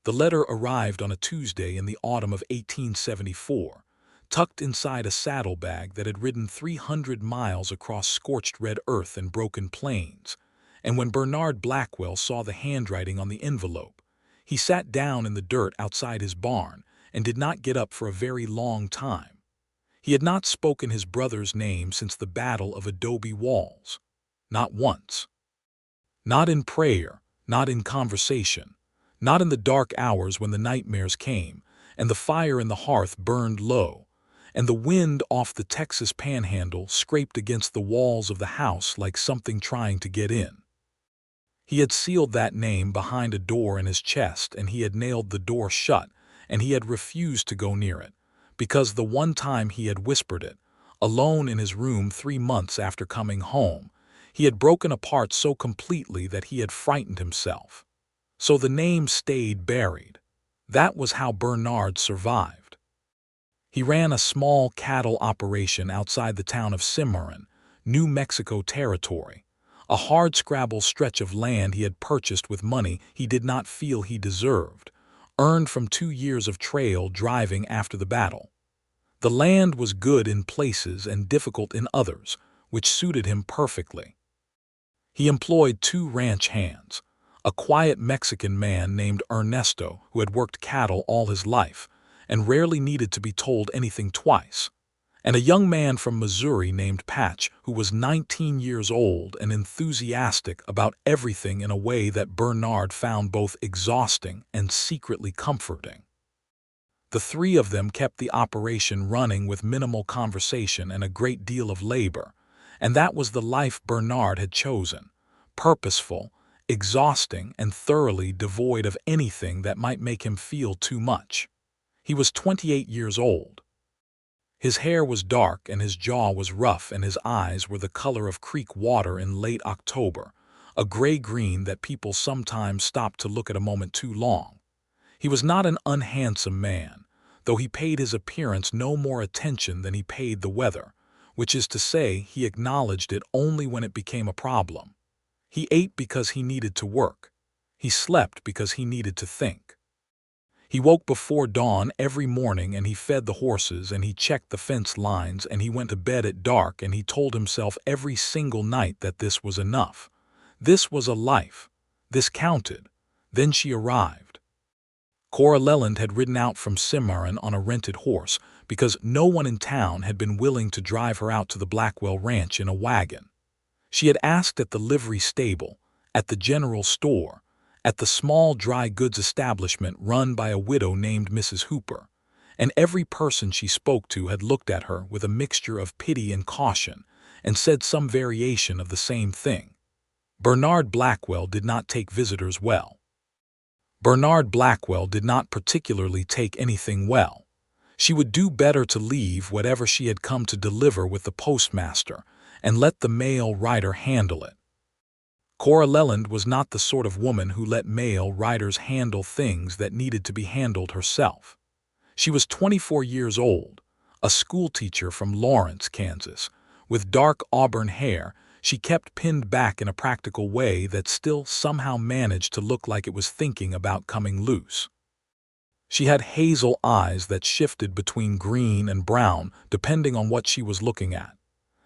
The letter arrived on a Tuesday in the autumn of 1874, tucked inside a saddlebag that had ridden 300 miles across scorched red earth and broken plains. And when Bernard Blackwell saw the handwriting on the envelope, he sat down in the dirt outside his barn and did not get up for a very long time. He had not spoken his brother's name since the Battle of Adobe Walls. Not once. Not in prayer, not in conversation, not in the dark hours when the nightmares came, and the fire in the hearth burned low, and the wind off the Texas panhandle scraped against the walls of the house like something trying to get in. He had sealed that name behind a door in his chest, and he had nailed the door shut, and he had refused to go near it, because the one time he had whispered it, alone in his room 3 months after coming home, he had broken apart so completely that he had frightened himself. So the name stayed buried. That was how Bernard survived. He ran a small cattle operation outside the town of Cimarron, New Mexico Territory, a hardscrabble stretch of land he had purchased with money he did not feel he deserved, earned from 2 years of trail driving after the battle. The land was good in places and difficult in others, which suited him perfectly. He employed 2 ranch hands, a quiet Mexican man named Ernesto who had worked cattle all his life and rarely needed to be told anything twice, and a young man from Missouri named Patch who was 19 years old and enthusiastic about everything in a way that Bernard found both exhausting and secretly comforting. The 3 of them kept the operation running with minimal conversation and a great deal of labor, and that was the life Bernard had chosen, purposeful, exhausting, and thoroughly devoid of anything that might make him feel too much. He was 28 years old. His hair was dark and his jaw was rough and his eyes were the color of creek water in late October, a gray-green that people sometimes stopped to look at a moment too long. He was not an unhandsome man, though he paid his appearance no more attention than he paid the weather, which is to say he acknowledged it only when it became a problem. He ate because he needed to work. He slept because he needed to think. He woke before dawn every morning and he fed the horses and he checked the fence lines and he went to bed at dark and he told himself every single night that this was enough. This was a life. This counted. Then she arrived. Cora Leland had ridden out from Cimarron on a rented horse because no one in town had been willing to drive her out to the Blackwell ranch in a wagon. She had asked at the livery stable, at the general store, at the small dry goods establishment run by a widow named Mrs. Hooper, and every person she spoke to had looked at her with a mixture of pity and caution and said some variation of the same thing. Bernard Blackwell did not take visitors well. Bernard Blackwell did not particularly take anything well. She would do better to leave whatever she had come to deliver with the postmaster and let the mail rider handle it. Cora Leland was not the sort of woman who let mail riders handle things that needed to be handled herself. She was 24 years old, a schoolteacher from Lawrence, Kansas. With dark auburn hair, she kept pinned back in a practical way that still somehow managed to look like it was thinking about coming loose. She had hazel eyes that shifted between green and brown depending on what she was looking at.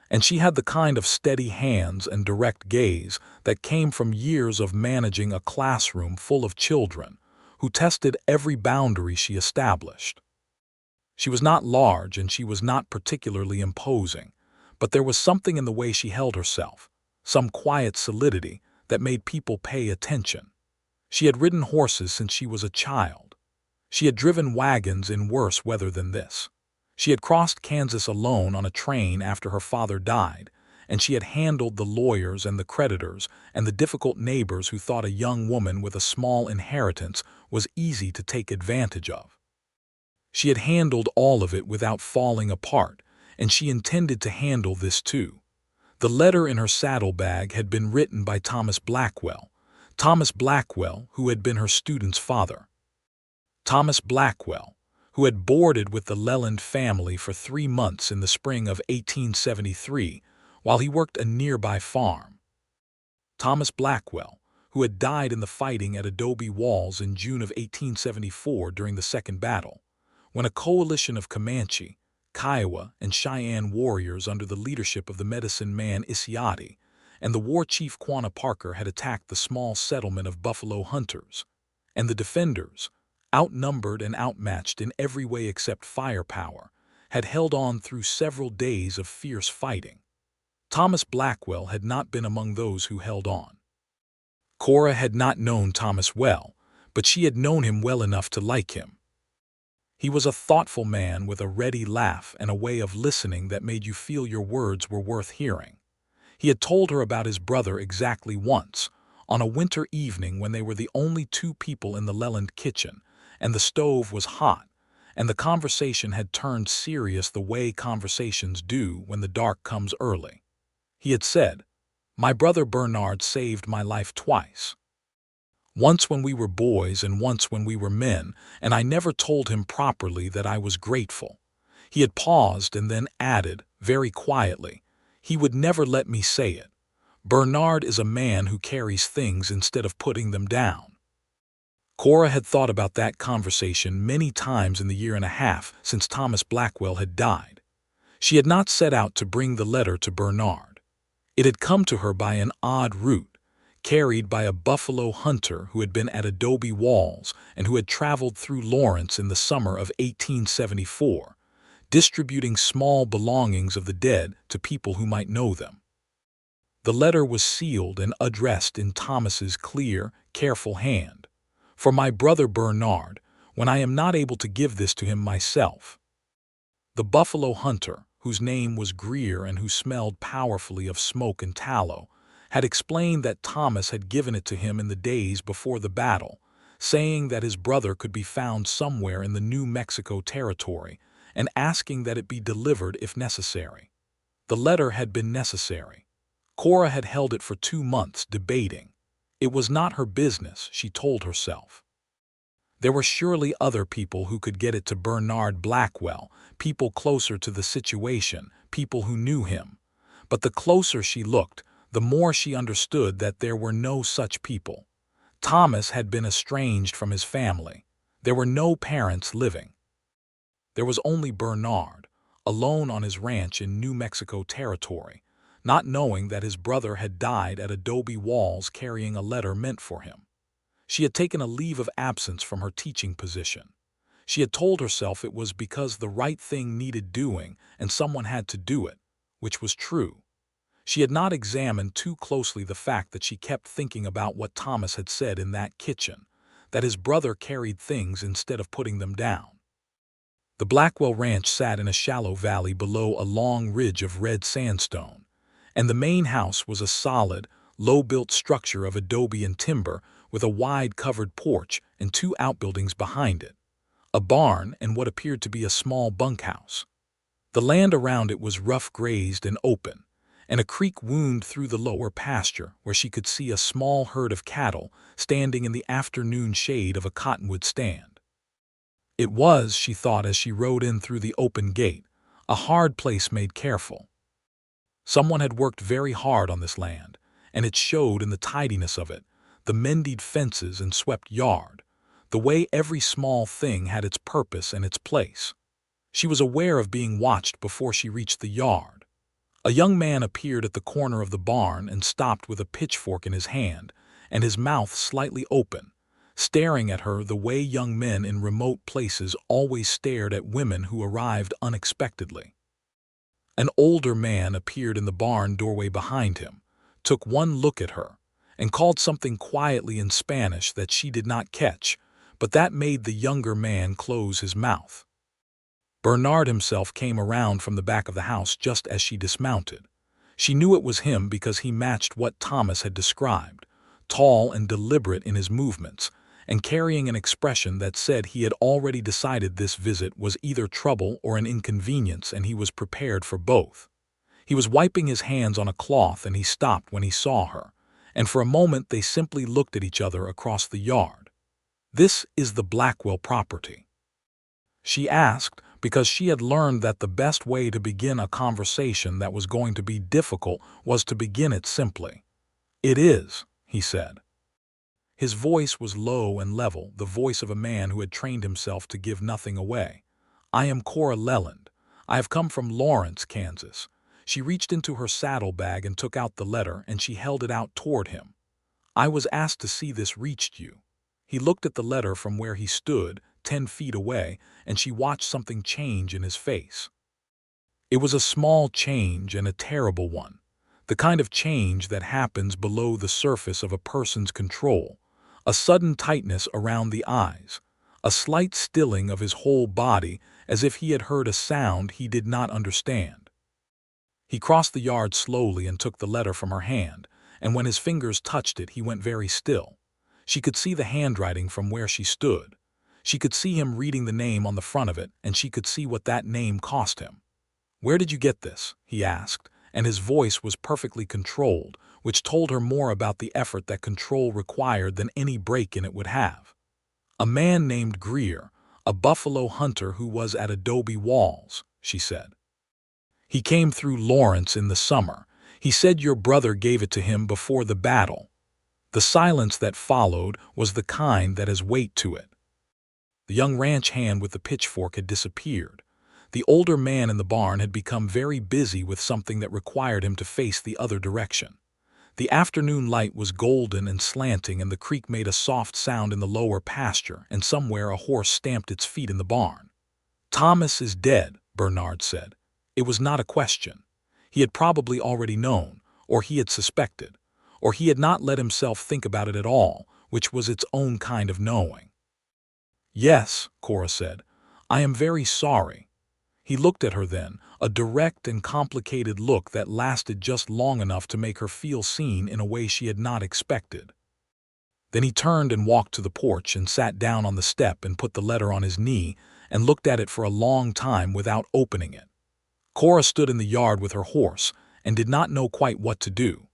And she had the kind of steady hands and direct gaze that came from years of managing a classroom full of children who tested every boundary she established. She was not large and she was not particularly imposing, but there was something in the way she held herself, some quiet solidity that made people pay attention. She had ridden horses since she was a child. She had driven wagons in worse weather than this. She had crossed Kansas alone on a train after her father died, and she had handled the lawyers and the creditors and the difficult neighbors who thought a young woman with a small inheritance was easy to take advantage of. She had handled all of it without falling apart, and she intended to handle this too. The letter in her saddlebag had been written by Thomas Blackwell who had been her student's father. Thomas Blackwell, who had boarded with the Leland family for 3 months in the spring of 1873 while he worked a nearby farm. Thomas Blackwell, who had died in the fighting at Adobe Walls in June of 1874 during the Second Battle, when a coalition of Comanche, Kiowa, and Cheyenne warriors under the leadership of the medicine man Isiati and the war chief Quanah Parker had attacked the small settlement of Buffalo Hunters, and the defenders, outnumbered and outmatched in every way except firepower, had held on through several days of fierce fighting. Thomas Blackwell had not been among those who held on. Cora had not known Thomas well, but she had known him well enough to like him. He was a thoughtful man with a ready laugh and a way of listening that made you feel your words were worth hearing. He had told her about his brother exactly once, on a winter evening when they were the only two people in the Leland kitchen, and the stove was hot, and the conversation had turned serious the way conversations do when the dark comes early. He had said, "My brother Bernard saved my life twice. Once when we were boys and once when we were men, and I never told him properly that I was grateful." He had paused and then added, very quietly, "He would never let me say it. Bernard is a man who carries things instead of putting them down." Cora had thought about that conversation many times in the year and a half since Thomas Blackwell had died. She had not set out to bring the letter to Bernard. It had come to her by an odd route, carried by a buffalo hunter who had been at Adobe Walls and who had traveled through Lawrence in the summer of 1874, distributing small belongings of the dead to people who might know them. The letter was sealed and addressed in Thomas's clear, careful hand. "For my brother Bernard, when I am not able to give this to him myself." The buffalo hunter, whose name was Greer and who smelled powerfully of smoke and tallow, had explained that Thomas had given it to him in the days before the battle, saying that his brother could be found somewhere in the New Mexico territory, and asking that it be delivered if necessary. The letter had been necessary. Cora had held it for 2 months, debating. It was not her business, she told herself. There were surely other people who could get it to Bernard Blackwell, people closer to the situation, people who knew him. But the closer she looked, the more she understood that there were no such people. Thomas had been estranged from his family. There were no parents living. There was only Bernard, alone on his ranch in New Mexico territory, not knowing that his brother had died at Adobe Walls carrying a letter meant for him. She had taken a leave of absence from her teaching position. She had told herself it was because the right thing needed doing and someone had to do it, which was true. She had not examined too closely the fact that she kept thinking about what Thomas had said in that kitchen, that his brother carried things instead of putting them down. The Blackwell Ranch sat in a shallow valley below a long ridge of red sandstone, and the main house was a solid, low-built structure of adobe and timber with a wide covered porch and 2 outbuildings behind it, a barn and what appeared to be a small bunkhouse. The land around it was rough grazed and open, and a creek wound through the lower pasture where she could see a small herd of cattle standing in the afternoon shade of a cottonwood stand. It was, she thought as she rode in through the open gate, a hard place made careful. Someone had worked very hard on this land, and it showed in the tidiness of it, the mended fences and swept yard, the way every small thing had its purpose and its place. She was aware of being watched before she reached the yard. A young man appeared at the corner of the barn and stopped with a pitchfork in his hand and his mouth slightly open, staring at her the way young men in remote places always stared at women who arrived unexpectedly. An older man appeared in the barn doorway behind him, took one look at her, and called something quietly in Spanish that she did not catch, but that made the younger man close his mouth. Bernard himself came around from the back of the house just as she dismounted. She knew it was him because he matched what Thomas had described, tall and deliberate in his movements, and carrying an expression that said he had already decided this visit was either trouble or an inconvenience and he was prepared for both. He was wiping his hands on a cloth and he stopped when he saw her, and for a moment they simply looked at each other across the yard. "This is the Blackwell property?" she asked, because she had learned that the best way to begin a conversation that was going to be difficult was to begin it simply. "It is," he said. His voice was low and level, the voice of a man who had trained himself to give nothing away. "I am Cora Leland. I have come from Lawrence, Kansas." She reached into her saddlebag and took out the letter, and she held it out toward him. "I was asked to see this reached you." He looked at the letter from where he stood, 10 feet away, and she watched something change in his face. It was a small change and a terrible one. The kind of change that happens below the surface of a person's control. A sudden tightness around the eyes. A slight stilling of his whole body, as if he had heard a sound he did not understand. He crossed the yard slowly and took the letter from her hand, and when his fingers touched it, he went very still. She could see the handwriting from where she stood. She could see him reading the name on the front of it, and she could see what that name cost him. "Where did you get this?" he asked, and his voice was perfectly controlled, which told her more about the effort that control required than any break in it would have. "A man named Greer, a buffalo hunter who was at Adobe Walls," she said. "He came through Lawrence in the summer. He said your brother gave it to him before the battle." The silence that followed was the kind that has weight to it. The young ranch hand with the pitchfork had disappeared. The older man in the barn had become very busy with something that required him to face the other direction. The afternoon light was golden and slanting, and the creek made a soft sound in the lower pasture, and somewhere a horse stamped its feet in the barn. "Thomas is dead," Bernard said. It was not a question. He had probably already known, or he had suspected, or he had not let himself think about it at all, which was its own kind of knowing. "Yes," Cora said. "I am very sorry." He looked at her then, a direct and complicated look that lasted just long enough to make her feel seen in a way she had not expected. Then he turned and walked to the porch and sat down on the step and put the letter on his knee and looked at it for a long time without opening it. Cora stood in the yard with her horse and did not know quite what to do.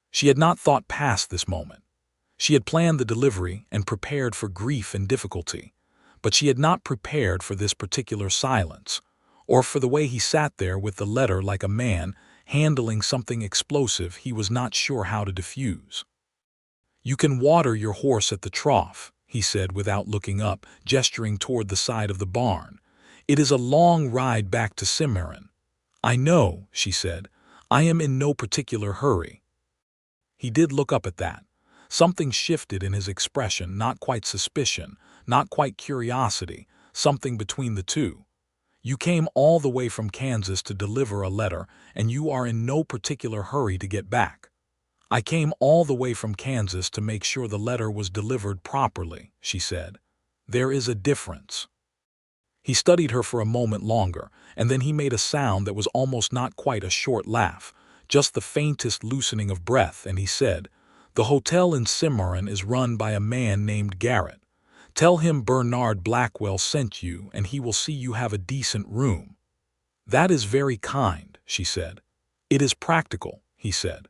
She had not thought past this moment. She had planned the delivery and prepared for grief and difficulty, but she had not prepared for this particular silence, or for the way he sat there with the letter like a man handling something explosive he was not sure how to diffuse. "You can water your horse at the trough," he said without looking up, gesturing toward the side of the barn. "It is a long ride back to Cimarron." "I know," she said. "I am in no particular hurry." He did look up at that. Something shifted in his expression, not quite suspicion, not quite curiosity, something between the two. "You came all the way from Kansas to deliver a letter, and you are in no particular hurry to get back." "I came all the way from Kansas to make sure the letter was delivered properly," she said. "There is a difference." He studied her for a moment longer, and then he made a sound that was almost not quite a short laugh, just the faintest loosening of breath, and he said, "The hotel in Cimarron is run by a man named Garrett. Tell him Bernard Blackwell sent you, and he will see you have a decent room." "That is very kind," she said. "It is practical," he said.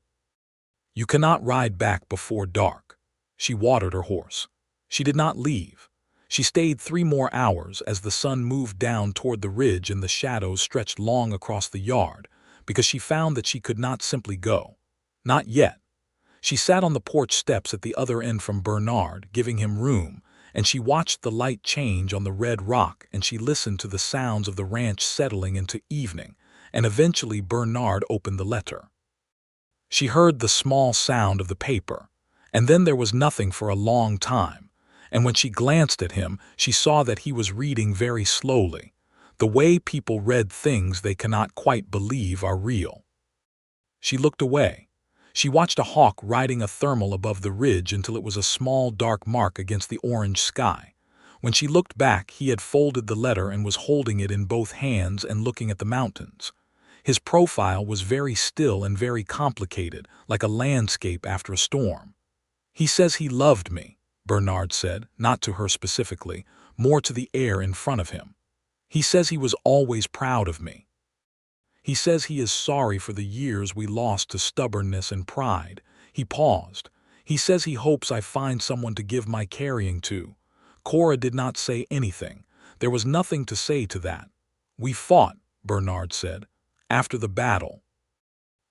"You cannot ride back before dark." She watered her horse. She did not leave. She stayed 3 more hours as the sun moved down toward the ridge and the shadows stretched long across the yard, because she found that she could not simply go. Not yet. She sat on the porch steps at the other end from Bernard, giving him room, and she watched the light change on the red rock, and she listened to the sounds of the ranch settling into evening, and eventually Bernard opened the letter. She heard the small sound of the paper, and then there was nothing for a long time, and when she glanced at him, she saw that he was reading very slowly, the way people read things they cannot quite believe are real. She looked away. She watched a hawk riding a thermal above the ridge until it was a small dark mark against the orange sky. When she looked back, he had folded the letter and was holding it in both hands and looking at the mountains. His profile was very still and very complicated, like a landscape after a storm. "He says he loved me," Bernard said, not to her specifically, more to the air in front of him. "He says he was always proud of me. He says he is sorry for the years we lost to stubbornness and pride." He paused. "He says he hopes I find someone to give my carrying to." Cora did not say anything. There was nothing to say to that. "We fought," Bernard said, "after the battle.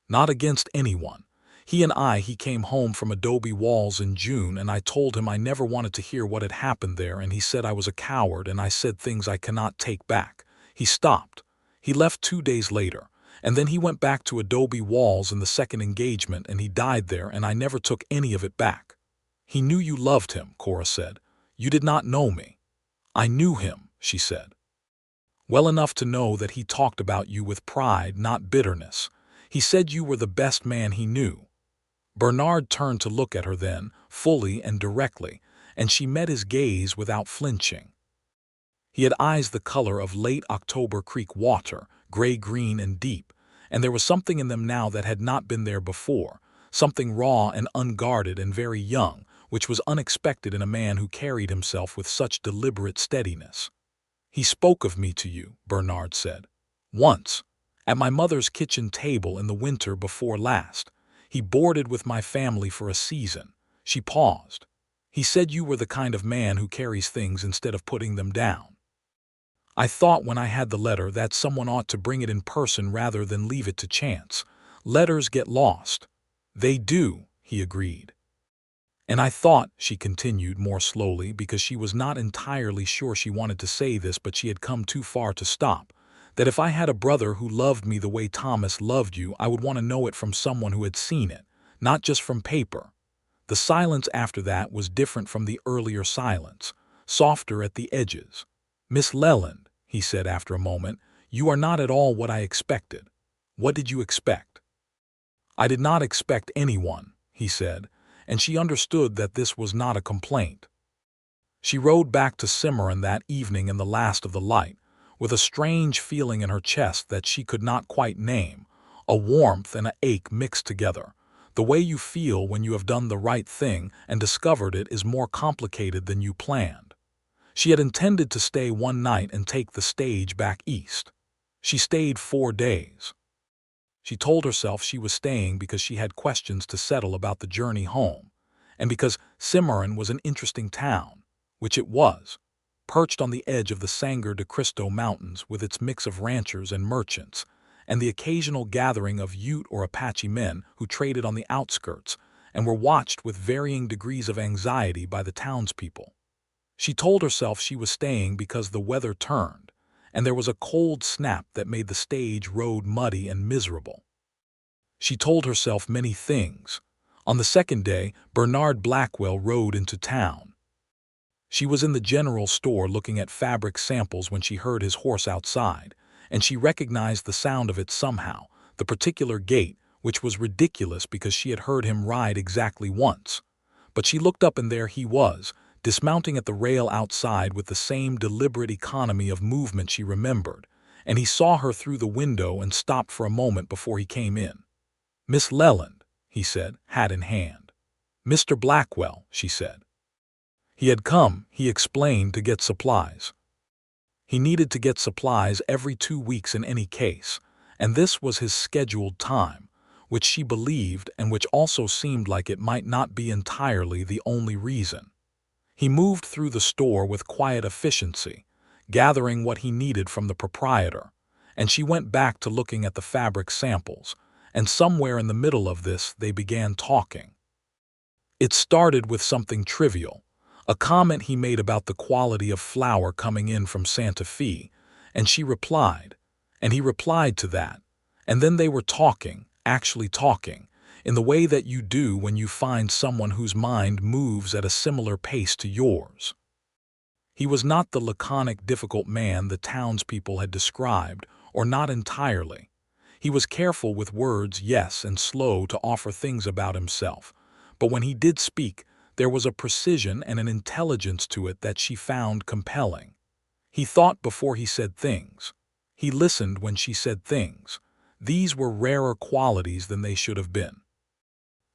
Not against anyone. He came home from Adobe Walls in June, and I told him I never wanted to hear what had happened there, and he said I was a coward and I said things I cannot take back. He stopped. He left 2 days later, and then he went back to Adobe Walls in the second engagement, and he died there, and I never took any of it back. He knew you loved him, Cora said. You did not know me. I knew him, she said. Well enough to know that he talked about you with pride, not bitterness. He said you were the best man he knew. Bernard turned to look at her then, fully and directly, and she met his gaze without flinching. He had eyes the color of late October creek water, gray-green and deep, and there was something in them now that had not been there before, something raw and unguarded and very young, which was unexpected in a man who carried himself with such deliberate steadiness. He spoke of me to you, Bernard said. Once, at my mother's kitchen table in the winter before last. He boarded with my family for a season. She paused. He said you were the kind of man who carries things instead of putting them down. I thought when I had the letter that someone ought to bring it in person rather than leave it to chance. Letters get lost. They do, he agreed. And I thought, she continued more slowly, because she was not entirely sure she wanted to say this, but she had come too far to stop, that if I had a brother who loved me the way Thomas loved you, I would want to know it from someone who had seen it, not just from paper. The silence after that was different from the earlier silence, softer at the edges. Miss Leland, he said after a moment, you are not at all what I expected. What did you expect? I did not expect anyone, he said, and she understood that this was not a complaint. She rode back to Cimarron that evening in the last of the light, with a strange feeling in her chest that she could not quite name, a warmth and an ache mixed together. The way you feel when you have done the right thing and discovered it is more complicated than you planned. She had intended to stay one night and take the stage back east. She stayed 4 days. She told herself she was staying because she had questions to settle about the journey home, and because Cimarron was an interesting town, which it was, perched on the edge of the Sangre de Cristo Mountains with its mix of ranchers and merchants, and the occasional gathering of Ute or Apache men who traded on the outskirts and were watched with varying degrees of anxiety by the townspeople. She told herself she was staying because the weather turned, and there was a cold snap that made the stage road muddy and miserable. She told herself many things. On the second day, Bernard Blackwell rode into town. She was in the general store looking at fabric samples when she heard his horse outside, and she recognized the sound of it somehow, the particular gait, which was ridiculous because she had heard him ride exactly once. But she looked up, and there he was, dismounting at the rail outside with the same deliberate economy of movement she remembered, and he saw her through the window and stopped for a moment before he came in. Miss Leland, he said, hat in hand. Mr. Blackwell, she said. He had come, he explained, to get supplies. He needed to get supplies every 2 weeks in any case, and this was his scheduled time, which she believed and which also seemed like it might not be entirely the only reason. He moved through the store with quiet efficiency, gathering what he needed from the proprietor, and she went back to looking at the fabric samples, and somewhere in the middle of this they began talking. It started with something trivial, a comment he made about the quality of flour coming in from Santa Fe, and she replied, and he replied to that, and then they were talking, actually talking, in the way that you do when you find someone whose mind moves at a similar pace to yours. He was not the laconic, difficult man the townspeople had described, or not entirely. He was careful with words, yes, and slow to offer things about himself, but when he did speak, there was a precision and an intelligence to it that she found compelling. He thought before he said things. He listened when she said things. These were rarer qualities than they should have been.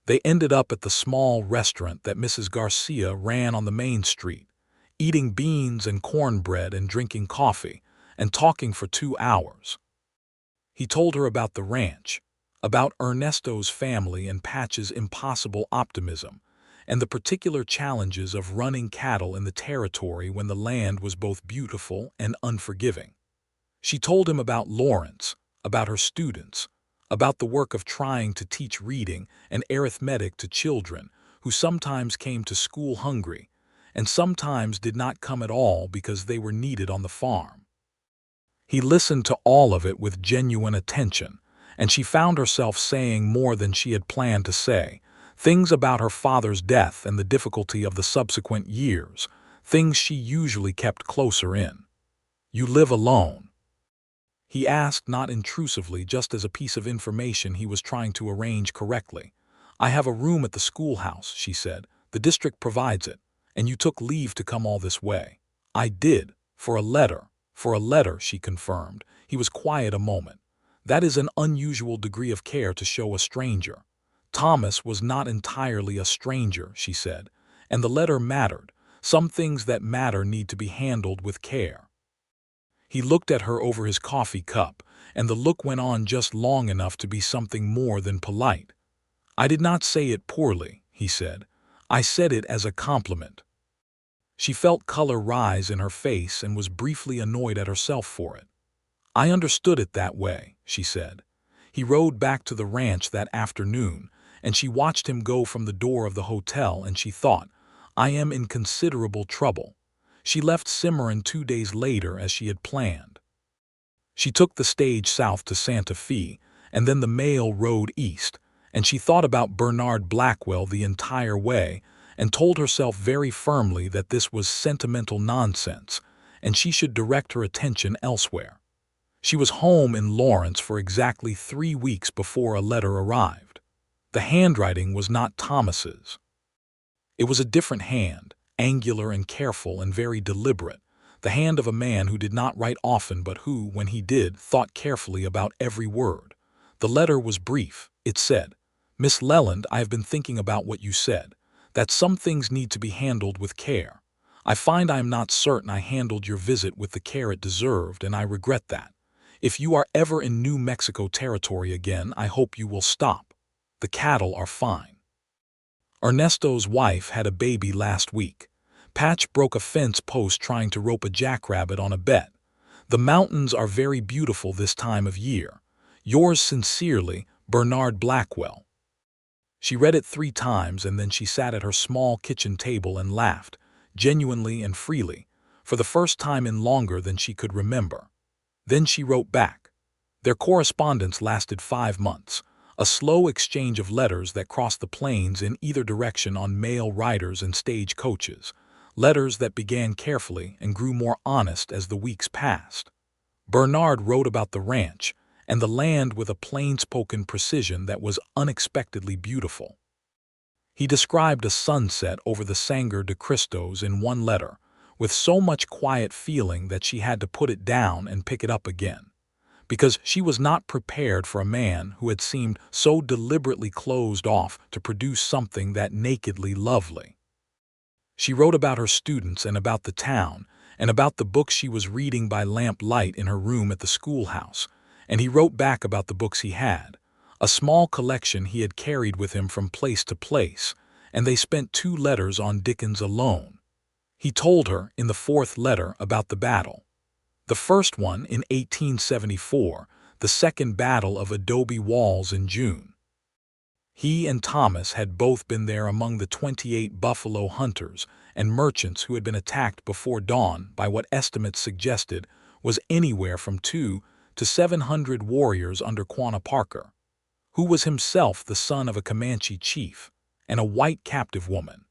They ended up at the small restaurant that Mrs. Garcia ran on the main street, eating beans and cornbread and drinking coffee, and talking for 2 hours. He told her about the ranch, about Ernesto's family and Patch's impossible optimism, and the particular challenges of running cattle in the territory when the land was both beautiful and unforgiving. She told him about Lawrence, about her students, about the work of trying to teach reading and arithmetic to children who sometimes came to school hungry and sometimes did not come at all because they were needed on the farm. He listened to all of it with genuine attention, and she found herself saying more than she had planned to say, things about her father's death and the difficulty of the subsequent years, things she usually kept closer in. "You live alone?" he asked, not intrusively, just as a piece of information he was trying to arrange correctly. "I have a room at the schoolhouse," she said. "The district provides it. And you took leave to come all this way." "I did. For a letter." "For a letter," she confirmed. He was quiet a moment. "That is an unusual degree of care to show a stranger." "Thomas was not entirely a stranger," she said. "And the letter mattered. Some things that matter need to be handled with care." He looked at her over his coffee cup, and the look went on just long enough to be something more than polite. "I did not say it poorly," he said. "I said it as a compliment." She felt color rise in her face and was briefly annoyed at herself for it. "I understood it that way," she said. He rode back to the ranch that afternoon, and she watched him go from the door of the hotel, and she thought, "I am in considerable trouble." She left Cimarron 2 days later as she had planned. She took the stage south to Santa Fe, and then the mail rode east, and she thought about Bernard Blackwell the entire way and told herself very firmly that this was sentimental nonsense, and she should direct her attention elsewhere. She was home in Lawrence for exactly 3 weeks before a letter arrived. The handwriting was not Thomas's. It was a different hand, angular and careful and very deliberate, the hand of a man who did not write often but who, when he did, thought carefully about every word. The letter was brief. It said, "Miss Leland, I have been thinking about what you said, that some things need to be handled with care. I find I am not certain I handled your visit with the care it deserved, and I regret that. If you are ever in New Mexico territory again, I hope you will stop. The cattle are fine. Ernesto's wife had a baby last week. Patch broke a fence post trying to rope a jackrabbit on a bet. The mountains are very beautiful this time of year. Yours sincerely, Bernard Blackwell." She read it 3 times, and then she sat at her small kitchen table and laughed, genuinely and freely, for the first time in longer than she could remember. Then she wrote back. Their correspondence lasted 5 months, a slow exchange of letters that crossed the plains in either direction on mail riders and stage coaches, letters that began carefully and grew more honest as the weeks passed. Bernard wrote about the ranch and the land with a plain-spoken precision that was unexpectedly beautiful. He described a sunset over the Sangre de Cristos in one letter, with so much quiet feeling that she had to put it down and pick it up again, because she was not prepared for a man who had seemed so deliberately closed off to produce something that nakedly lovely. She wrote about her students and about the town, and about the books she was reading by lamp light in her room at the schoolhouse, and he wrote back about the books he had, a small collection he had carried with him from place to place, and they spent 2 letters on Dickens alone. He told her, in the 4th letter, about the battle. The first one in 1874, the second battle of Adobe Walls in June. He and Thomas had both been there among the 28 buffalo hunters and merchants who had been attacked before dawn by what estimates suggested was anywhere from 200 to 700 warriors under Quanah Parker, who was himself the son of a Comanche chief, and a white captive woman,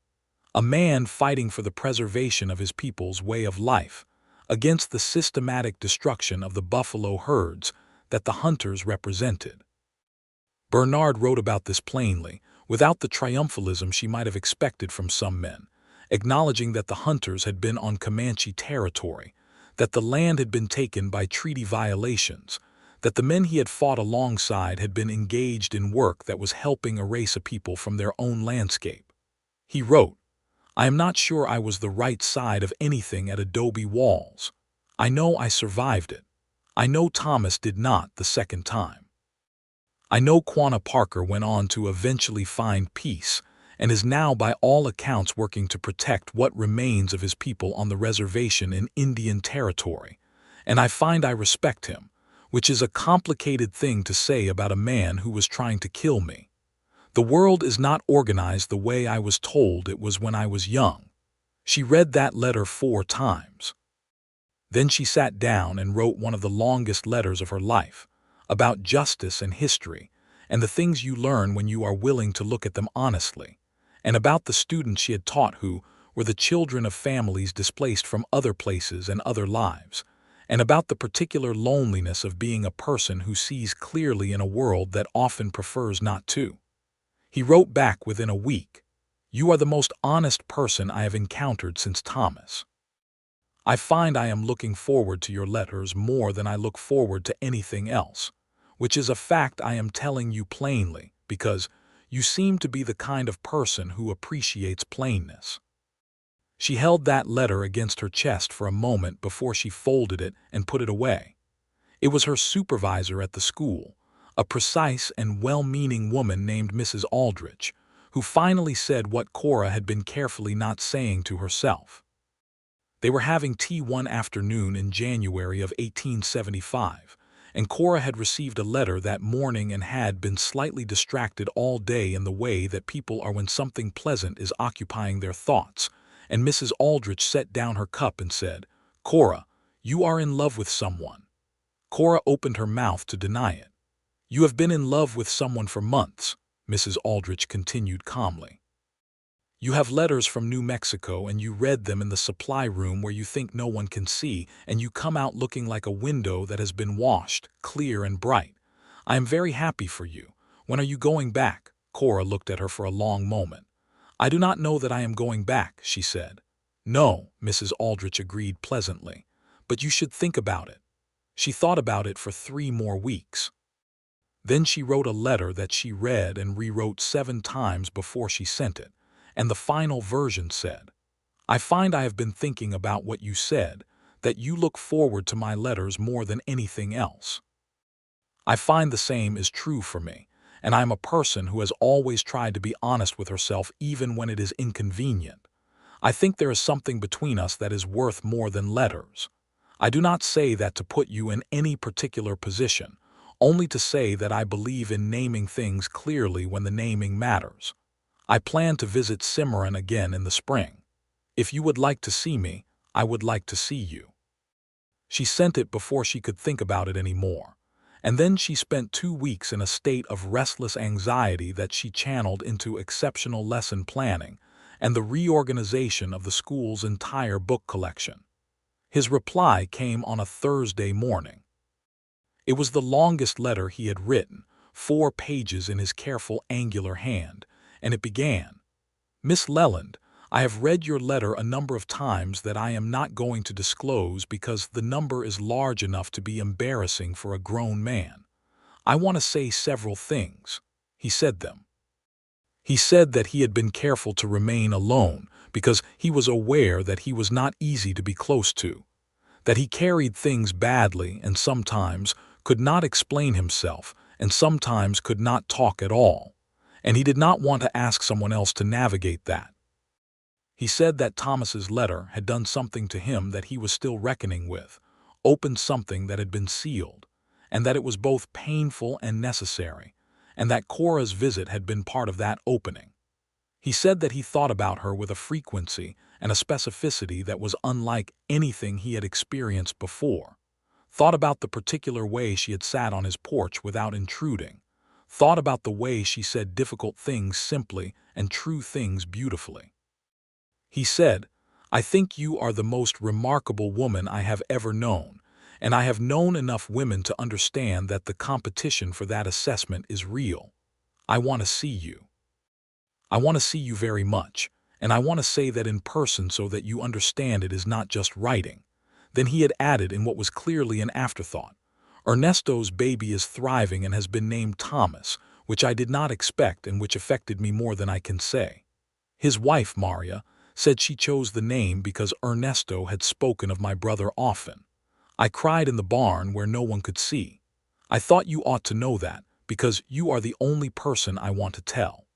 a man fighting for the preservation of his people's way of life against the systematic destruction of the buffalo herds that the hunters represented. Bernard wrote about this plainly, without the triumphalism she might have expected from some men, acknowledging that the hunters had been on Comanche territory, that the land had been taken by treaty violations, that the men he had fought alongside had been engaged in work that was helping erase a people from their own landscape. He wrote, "I am not sure I was the right side of anything at Adobe Walls. I know I survived it. I know Thomas did not the second time. I know Quanah Parker went on to eventually find peace and is now by all accounts working to protect what remains of his people on the reservation in Indian Territory, and I find I respect him, which is a complicated thing to say about a man who was trying to kill me. The world is not organized the way I was told it was when I was young. She read that letter 4 times. Then she sat down and wrote one of the longest letters of her life, about justice and history, and the things you learn when you are willing to look at them honestly, and about the students she had taught who were the children of families displaced from other places and other lives, and about the particular loneliness of being a person who sees clearly in a world that often prefers not to. He wrote back within a week, "You are the most honest person I have encountered since Thomas. I find I am looking forward to your letters more than I look forward to anything else, which is a fact I am telling you plainly, because you seem to be the kind of person who appreciates plainness." She held that letter against her chest for a moment before she folded it and put it away. It was her supervisor at the school, a precise and well-meaning woman named Mrs. Aldrich, who finally said what Cora had been carefully not saying to herself. They were having tea one afternoon in January of 1875, and Cora had received a letter that morning and had been slightly distracted all day in the way that people are when something pleasant is occupying their thoughts, and Mrs. Aldrich set down her cup and said, "Cora, you are in love with someone." Cora opened her mouth to deny it. "You have been in love with someone for months," Mrs. Aldrich continued calmly. "You have letters from New Mexico and you read them in the supply room where you think no one can see, and you come out looking like a window that has been washed, clear and bright. I am very happy for you. When are you going back?" Cora looked at her for a long moment. "I do not know that I am going back," she said. "No," Mrs. Aldrich agreed pleasantly, "but you should think about it." She thought about it for 3 more weeks. Then she wrote a letter that she read and rewrote 7 times before she sent it, and the final version said, "I find I have been thinking about what you said, that you look forward to my letters more than anything else. I find the same is true for me, and I am a person who has always tried to be honest with herself even when it is inconvenient. I think there is something between us that is worth more than letters. I do not say that to put you in any particular position, only to say that I believe in naming things clearly when the naming matters. I plan to visit Cimarron again in the spring. If you would like to see me, I would like to see you." She sent it before she could think about it any more, and then she spent 2 weeks in a state of restless anxiety that she channeled into exceptional lesson planning and the reorganization of the school's entire book collection. His reply came on a Thursday morning. It was the longest letter he had written, 4 pages in his careful angular hand, and it began, "Miss Leland, I have read your letter a number of times that I am not going to disclose because the number is large enough to be embarrassing for a grown man. I want to say several things." He said them. He said that he had been careful to remain alone because he was aware that he was not easy to be close to, that he carried things badly and sometimes could not explain himself and sometimes could not talk at all, and he did not want to ask someone else to navigate that. He said that Thomas's letter had done something to him that he was still reckoning with, opened something that had been sealed, and that it was both painful and necessary, and that Cora's visit had been part of that opening. He said that he thought about her with a frequency and a specificity that was unlike anything he had experienced before, thought about the particular way she had sat on his porch without intruding, thought about the way she said difficult things simply and true things beautifully. He said, "I think you are the most remarkable woman I have ever known, and I have known enough women to understand that the competition for that assessment is real. I want to see you. I want to see you very much, and I want to say that in person so that you understand it is not just writing." Then he had added in what was clearly an afterthought, "Ernesto's baby is thriving and has been named Thomas, which I did not expect and which affected me more than I can say. His wife, Maria, said she chose the name because Ernesto had spoken of my brother often. I cried in the barn where no one could see. I thought you ought to know that, because you are the only person I want to tell."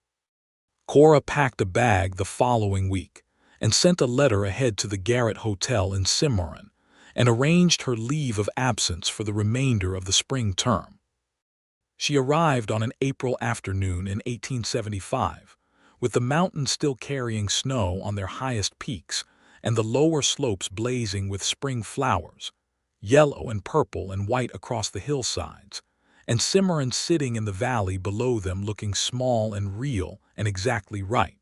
Cora packed a bag the following week and sent a letter ahead to the Garrett Hotel in Cimarron, and arranged her leave of absence for the remainder of the spring term. She arrived on an April afternoon in 1875, with the mountains still carrying snow on their highest peaks and the lower slopes blazing with spring flowers, yellow and purple and white across the hillsides, and Cimarron sitting in the valley below them looking small and real and exactly right.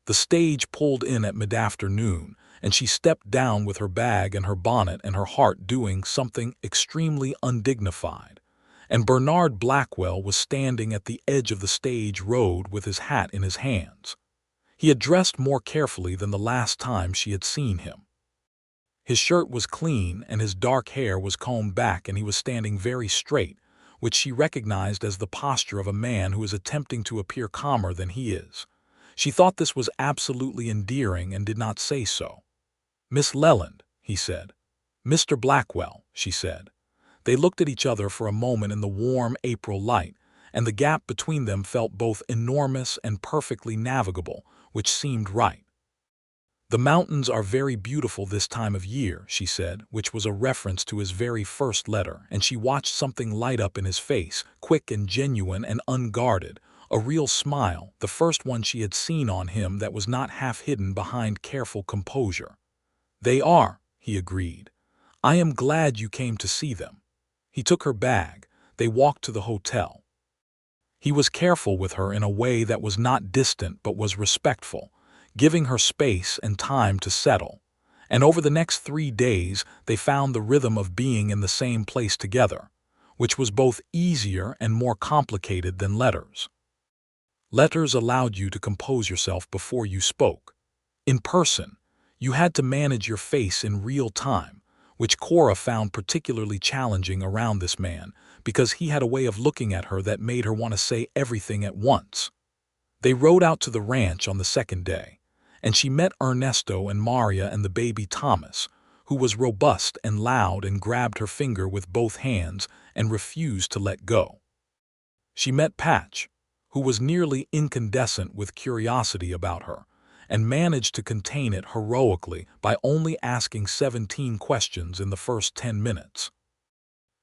The stage pulled in at mid-afternoon, and she stepped down with her bag and her bonnet and her heart doing something extremely undignified. And Bernard Blackwell was standing at the edge of the stage road with his hat in his hands. He had dressed more carefully than the last time she had seen him. His shirt was clean and his dark hair was combed back, and he was standing very straight, which she recognized as the posture of a man who is attempting to appear calmer than he is. She thought this was absolutely endearing and did not say so. "Miss Leland," he said. "Mr. Blackwell," she said. They looked at each other for a moment in the warm April light, and the gap between them felt both enormous and perfectly navigable, which seemed right. "The mountains are very beautiful this time of year," she said, which was a reference to his very first letter, and she watched something light up in his face, quick and genuine and unguarded, a real smile, the first one she had seen on him that was not half hidden behind careful composure. "They are," he agreed. "I am glad you came to see them." He took her bag. They walked to the hotel. He was careful with her in a way that was not distant but was respectful, giving her space and time to settle. And over the next 3 days they found the rhythm of being in the same place together, which was both easier and more complicated than letters. Letters allowed you to compose yourself before you spoke. In person, you had to manage your face in real time, which Cora found particularly challenging around this man, because he had a way of looking at her that made her want to say everything at once. They rode out to the ranch on the second day, and she met Ernesto and Maria and the baby Thomas, who was robust and loud and grabbed her finger with both hands and refused to let go. She met Patch, who was nearly incandescent with curiosity about her, and managed to contain it heroically by only asking 17 questions in the first 10 minutes.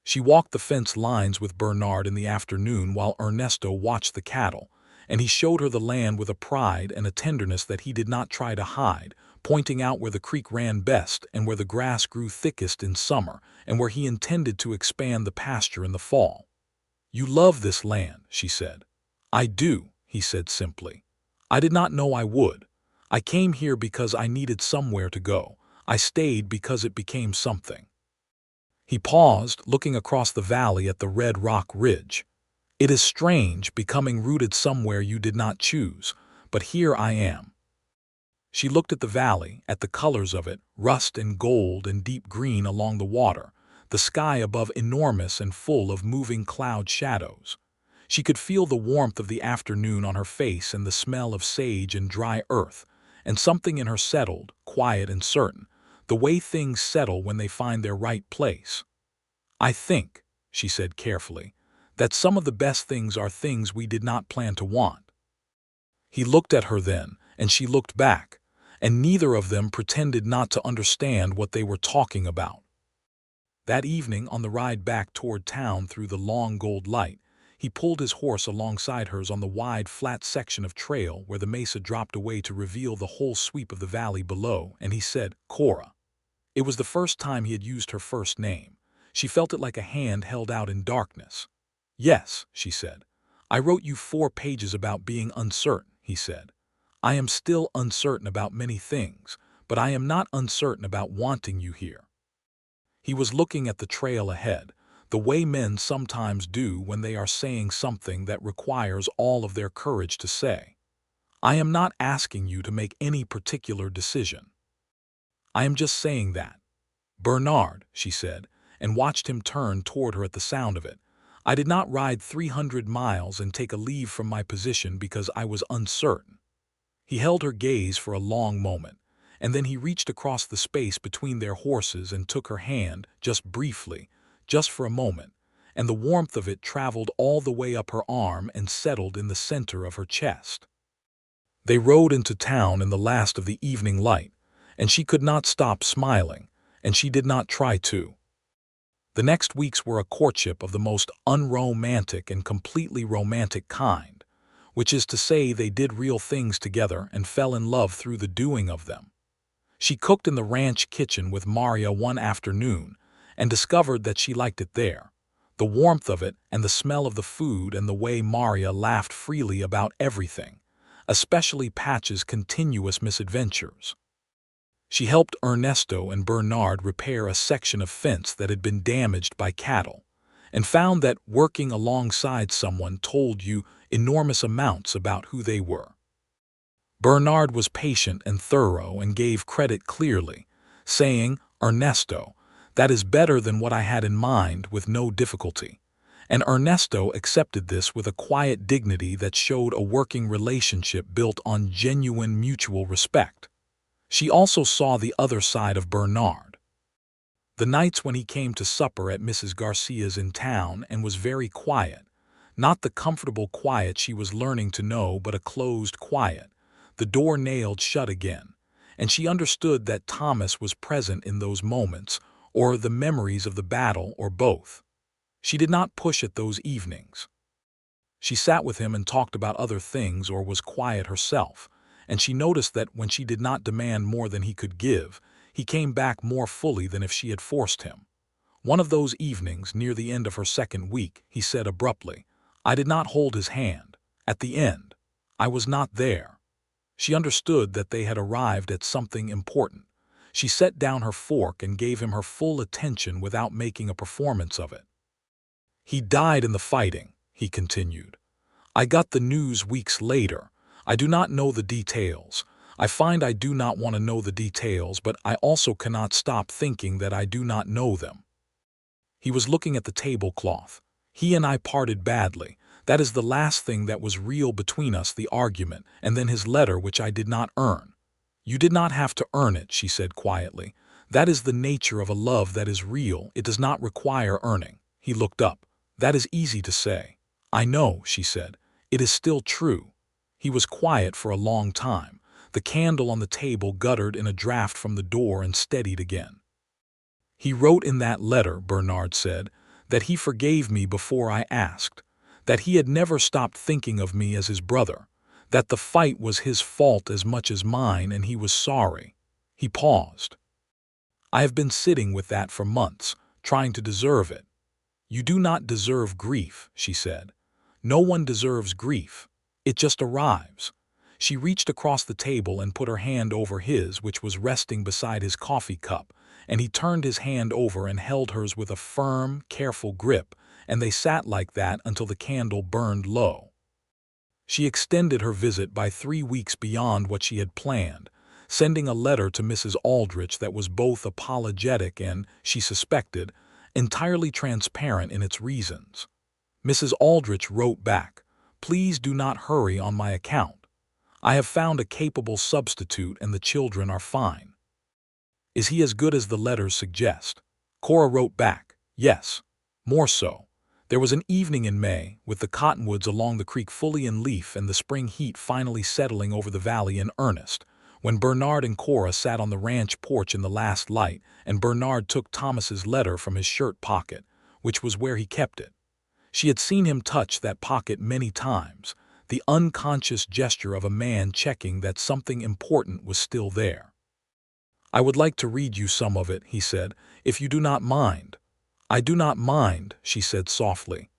She walked the fence lines with Bernard in the afternoon while Ernesto watched the cattle, and he showed her the land with a pride and a tenderness that he did not try to hide, pointing out where the creek ran best and where the grass grew thickest in summer and where he intended to expand the pasture in the fall. "You love this land," she said. "I do," he said simply. "I did not know I would. I came here because I needed somewhere to go. I stayed because it became something." He paused, looking across the valley at the red rock ridge. "It is strange, becoming rooted somewhere you did not choose, but here I am." She looked at the valley, at the colors of it, rust and gold and deep green along the water, the sky above enormous and full of moving cloud shadows. She could feel the warmth of the afternoon on her face and the smell of sage and dry earth, and something in her settled, quiet and certain, the way things settle when they find their right place. "I think," she said carefully, "that some of the best things are things we did not plan to want." He looked at her then, and she looked back, and neither of them pretended not to understand what they were talking about. That evening, on the ride back toward town through the long gold light, he pulled his horse alongside hers on the wide, flat section of trail where the mesa dropped away to reveal the whole sweep of the valley below, and he said, "Cora." It was the first time he had used her first name. She felt it like a hand held out in darkness. "Yes," she said. "I wrote you 4 pages about being uncertain," he said. "I am still uncertain about many things, but I am not uncertain about wanting you here." He was looking at the trail ahead, the way men sometimes do when they are saying something that requires all of their courage to say. "I am not asking you to make any particular decision. I am just saying that." "Bernard," she said, and watched him turn toward her at the sound of it, "I did not ride 300 miles and take a leave from my position because I was uncertain." He held her gaze for a long moment, and then he reached across the space between their horses and took her hand, just briefly, just for a moment, and the warmth of it traveled all the way up her arm and settled in the center of her chest. They rode into town in the last of the evening light, and she could not stop smiling, and she did not try to. The next weeks were a courtship of the most unromantic and completely romantic kind, which is to say they did real things together and fell in love through the doing of them. She cooked in the ranch kitchen with Maria one afternoon and discovered that she liked it there. The warmth of it and the smell of the food and the way Maria laughed freely about everything, especially Patch's continuous misadventures. She helped Ernesto and Bernard repair a section of fence that had been damaged by cattle, and found that working alongside someone told you enormous amounts about who they were. Bernard was patient and thorough and gave credit clearly, saying, "Ernesto, that is better than what I had in mind," with no difficulty. And Ernesto accepted this with a quiet dignity that showed a working relationship built on genuine mutual respect. She also saw the other side of Bernard. The nights when he came to supper at Mrs. Garcia's in town and was very quiet, not the comfortable quiet she was learning to know, but a closed quiet, the door nailed shut again, and she understood that Thomas was present in those moments, or the memories of the battle, or both. She did not push at those evenings. She sat with him and talked about other things or was quiet herself, and she noticed that when she did not demand more than he could give, he came back more fully than if she had forced him. One of those evenings, near the end of her second week, he said abruptly, "I did not hold his hand. At the end, I was not there." She understood that they had arrived at something important. She set down her fork and gave him her full attention without making a performance of it. "He died in the fighting," he continued. "I got the news weeks later. I do not know the details. I find I do not want to know the details, but I also cannot stop thinking that I do not know them." He was looking at the tablecloth. "He and I parted badly. That is the last thing that was real between us, the argument, and then his letter which I did not earn." "You did not have to earn it," she said quietly. "That is the nature of a love that is real. It does not require earning." He looked up. "That is easy to say." "I know," she said. "It is still true." He was quiet for a long time. The candle on the table guttered in a draft from the door and steadied again. "He wrote in that letter," Bernard said, "that he forgave me before I asked, that he had never stopped thinking of me as his brother, that the fight was his fault as much as mine, and he was sorry." He paused. "I have been sitting with that for months, trying to deserve it." "You do not deserve grief," she said. "No one deserves grief. It just arrives." She reached across the table and put her hand over his, which was resting beside his coffee cup, and he turned his hand over and held hers with a firm, careful grip, and they sat like that until the candle burned low. She extended her visit by 3 weeks beyond what she had planned, sending a letter to Mrs. Aldrich that was both apologetic and, she suspected, entirely transparent in its reasons. Mrs. Aldrich wrote back, "Please do not hurry on my account. I have found a capable substitute and the children are fine." "Is he as good as the letters suggest?" Cora wrote back, "Yes, more so." There was an evening in May, with the cottonwoods along the creek fully in leaf and the spring heat finally settling over the valley in earnest, when Bernard and Cora sat on the ranch porch in the last light, and Bernard took Thomas's letter from his shirt pocket, which was where he kept it. She had seen him touch that pocket many times, the unconscious gesture of a man checking that something important was still there. "I would like to read you some of it," he said, "if you do not mind." "I do not mind," she said softly.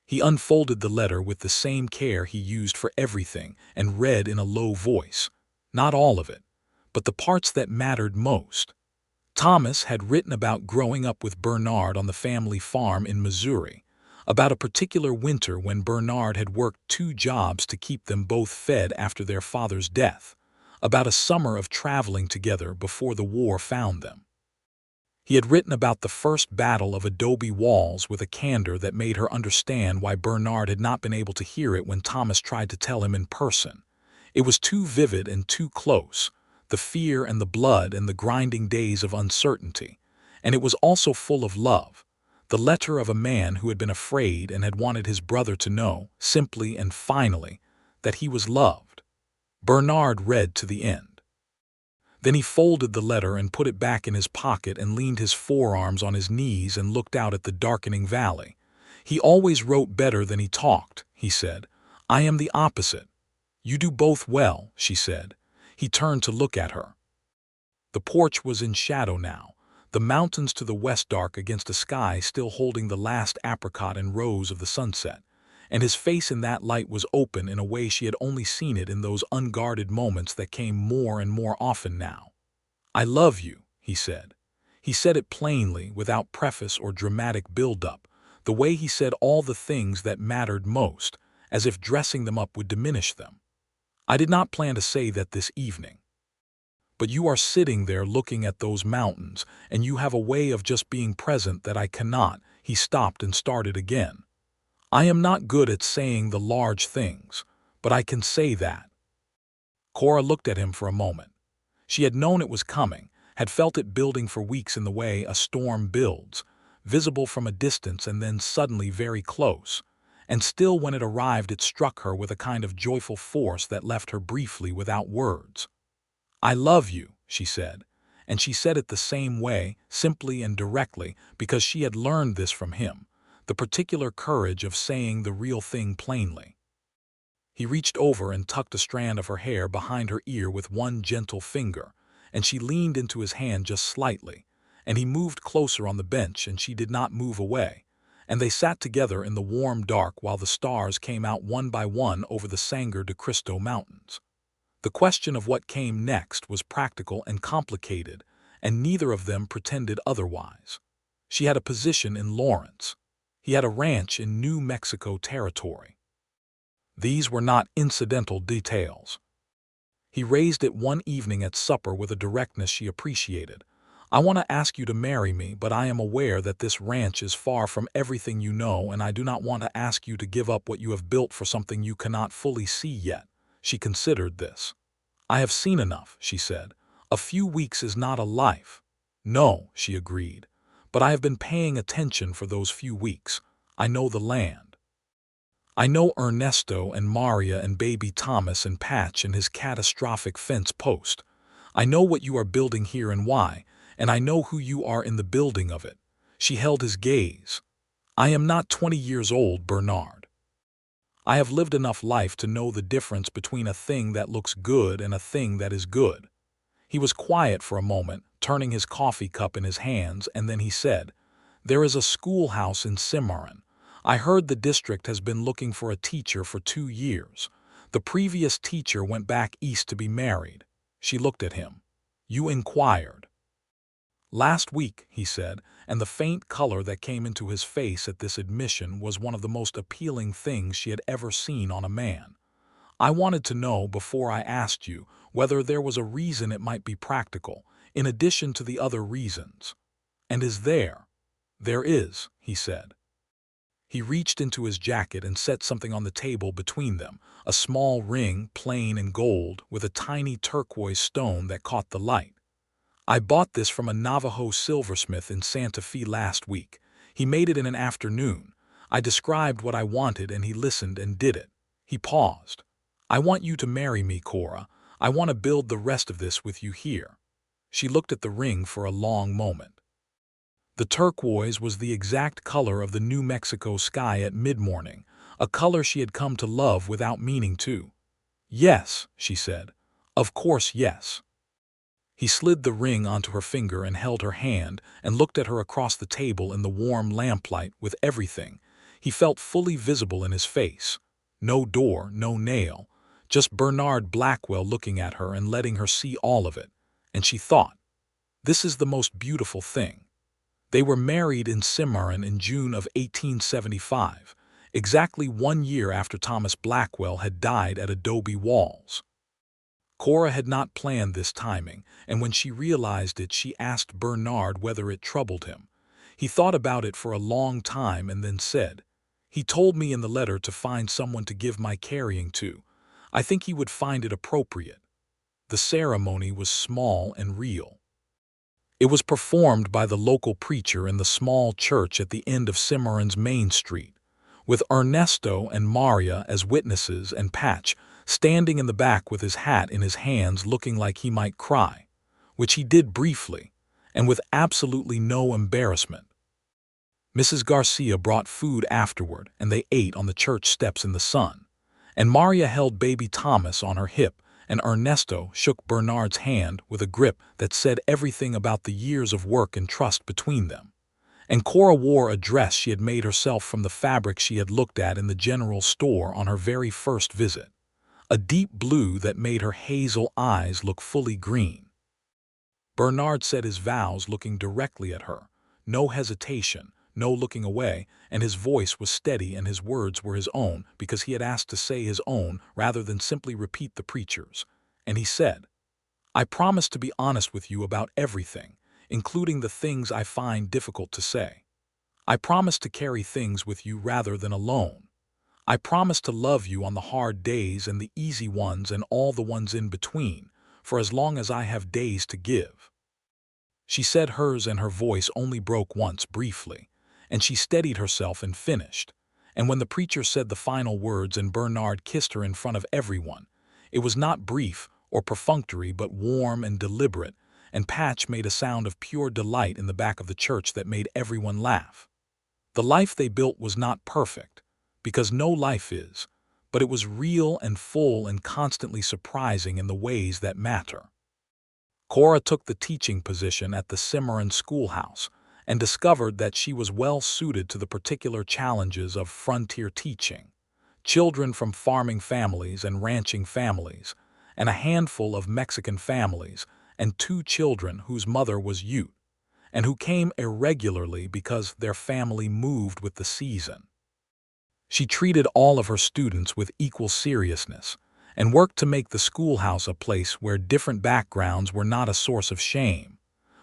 He unfolded the letter with the same care he used for everything and read in a low voice. Not all of it, but the parts that mattered most. Thomas had written about growing up with Bernard on the family farm in Missouri, about a particular winter when Bernard had worked 2 jobs to keep them both fed after their father's death, about a summer of traveling together before the war found them. He had written about the first battle of Adobe Walls with a candor that made her understand why Bernard had not been able to hear it when Thomas tried to tell him in person. It was too vivid and too close, the fear and the blood and the grinding days of uncertainty, and it was also full of love, the letter of a man who had been afraid and had wanted his brother to know, simply and finally, that he was loved. Bernard read to the end. Then he folded the letter and put it back in his pocket and leaned his forearms on his knees and looked out at the darkening valley. "He always wrote better than he talked," he said. "I am the opposite." "You do both well," she said. He turned to look at her. The porch was in shadow now, the mountains to the west dark against a sky still holding the last apricot and rose of the sunset, and his face in that light was open in a way she had only seen it in those unguarded moments that came more and more often now. "I love you," he said. He said it plainly, without preface or dramatic build-up, the way he said all the things that mattered most, as if dressing them up would diminish them. "I did not plan to say that this evening. But you are sitting there looking at those mountains, and you have a way of just being present that I cannot." He stopped and started again. "I am not good at saying the large things, but I can say that." Cora looked at him for a moment. She had known it was coming, had felt it building for weeks in the way a storm builds, visible from a distance and then suddenly very close, and still when it arrived it struck her with a kind of joyful force that left her briefly without words. "I love you," she said, and she said it the same way, simply and directly, because she had learned this from him, the particular courage of saying the real thing plainly. He reached over and tucked a strand of her hair behind her ear with one gentle finger, and she leaned into his hand just slightly, and he moved closer on the bench and she did not move away, and they sat together in the warm dark while the stars came out one by one over the Sangre de Cristo Mountains. The question of what came next was practical and complicated, and neither of them pretended otherwise. She had a position in Lawrence. He had a ranch in New Mexico territory. These were not incidental details. He raised it one evening at supper with a directness she appreciated. "I want to ask you to marry me, but I am aware that this ranch is far from everything you know, and I do not want to ask you to give up what you have built for something you cannot fully see yet." She considered this. "I have seen enough," she said. "A few weeks is not a life." "No," she agreed, "but I have been paying attention for those few weeks. I know the land. I know Ernesto and Maria and baby Thomas and Patch and his catastrophic fence post. I know what you are building here and why, and I know who you are in the building of it." She held his gaze. "I am not 20 years old, Bernard. I have lived enough life to know the difference between a thing that looks good and a thing that is good." He was quiet for a moment, turning his coffee cup in his hands, and then he said, "There is a schoolhouse in Cimarron. I heard the district has been looking for a teacher for 2 years. The previous teacher went back east to be married." She looked at him. "You inquired?" "Last week," he said, and the faint color that came into his face at this admission was one of the most appealing things she had ever seen on a man. "I wanted to know before I asked you whether there was a reason it might be practical, in addition to the other reasons." "And is there?" "There is," he said. He reached into his jacket and set something on the table between them, a small ring, plain and gold, with a tiny turquoise stone that caught the light. "I bought this from a Navajo silversmith in Santa Fe last week. He made it in an afternoon. I described what I wanted and he listened and did it." He paused. "I want you to marry me, Cora. I want to build the rest of this with you here." She looked at the ring for a long moment. The turquoise was the exact color of the New Mexico sky at mid-morning, a color she had come to love without meaning to. "Yes," she said. "Of course, yes." He slid the ring onto her finger and held her hand and looked at her across the table in the warm lamplight with everything he felt fully visible in his face. No door, no nail, just Bernard Blackwell looking at her and letting her see all of it. And she thought, this is the most beautiful thing. They were married in Cimarron in June of 1875, exactly 1 year after Thomas Blackwell had died at Adobe Walls. Cora had not planned this timing, and when she realized it, she asked Bernard whether it troubled him. He thought about it for a long time and then said, "He told me in the letter to find someone to give my carrying to. I think he would find it appropriate." The ceremony was small and real. It was performed by the local preacher in the small church at the end of Cimarron's Main Street, with Ernesto and Maria as witnesses and Patch standing in the back with his hat in his hands looking like he might cry. which he did briefly, and with absolutely no embarrassment. Mrs. Garcia brought food afterward, and they ate on the church steps in the sun. And Maria held baby Thomas on her hip, and Ernesto shook Bernard's hand with a grip that said everything about the years of work and trust between them. And Cora wore a dress she had made herself from the fabric she had looked at in the general store on her very first visit, a deep blue that made her hazel eyes look fully green. Bernard said his vows looking directly at her, no hesitation, no looking away, and his voice was steady and his words were his own because he had asked to say his own rather than simply repeat the preacher's. And he said, "I promise to be honest with you about everything, including the things I find difficult to say. I promise to carry things with you rather than alone. I promise to love you on the hard days and the easy ones and all the ones in between, for as long as I have days to give." She said hers and her voice only broke once briefly, and she steadied herself and finished. And when the preacher said the final words and Bernard kissed her in front of everyone, it was not brief or perfunctory but warm and deliberate, and Patch made a sound of pure delight in the back of the church that made everyone laugh. The life they built was not perfect, because no life is, but it was real and full and constantly surprising in the ways that matter. Cora took the teaching position at the Cimarron schoolhouse and discovered that she was well suited to the particular challenges of frontier teaching. Children from farming families and ranching families, and a handful of Mexican families, and 2 children whose mother was Ute, and who came irregularly because their family moved with the season. She treated all of her students with equal seriousness, and worked to make the schoolhouse a place where different backgrounds were not a source of shame,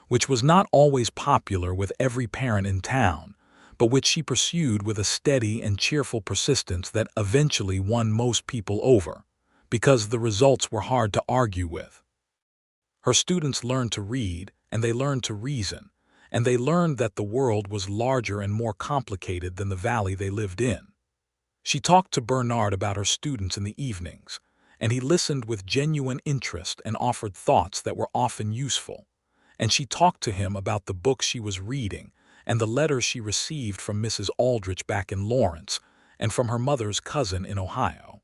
which was not always popular with every parent in town, but which she pursued with a steady and cheerful persistence that eventually won most people over, because the results were hard to argue with. Her students learned to read, and they learned to reason, and they learned that the world was larger and more complicated than the valley they lived in. She talked to Bernard about her students in the evenings, and he listened with genuine interest and offered thoughts that were often useful. And she talked to him about the books she was reading and the letters she received from Mrs. Aldrich back in Lawrence and from her mother's cousin in Ohio.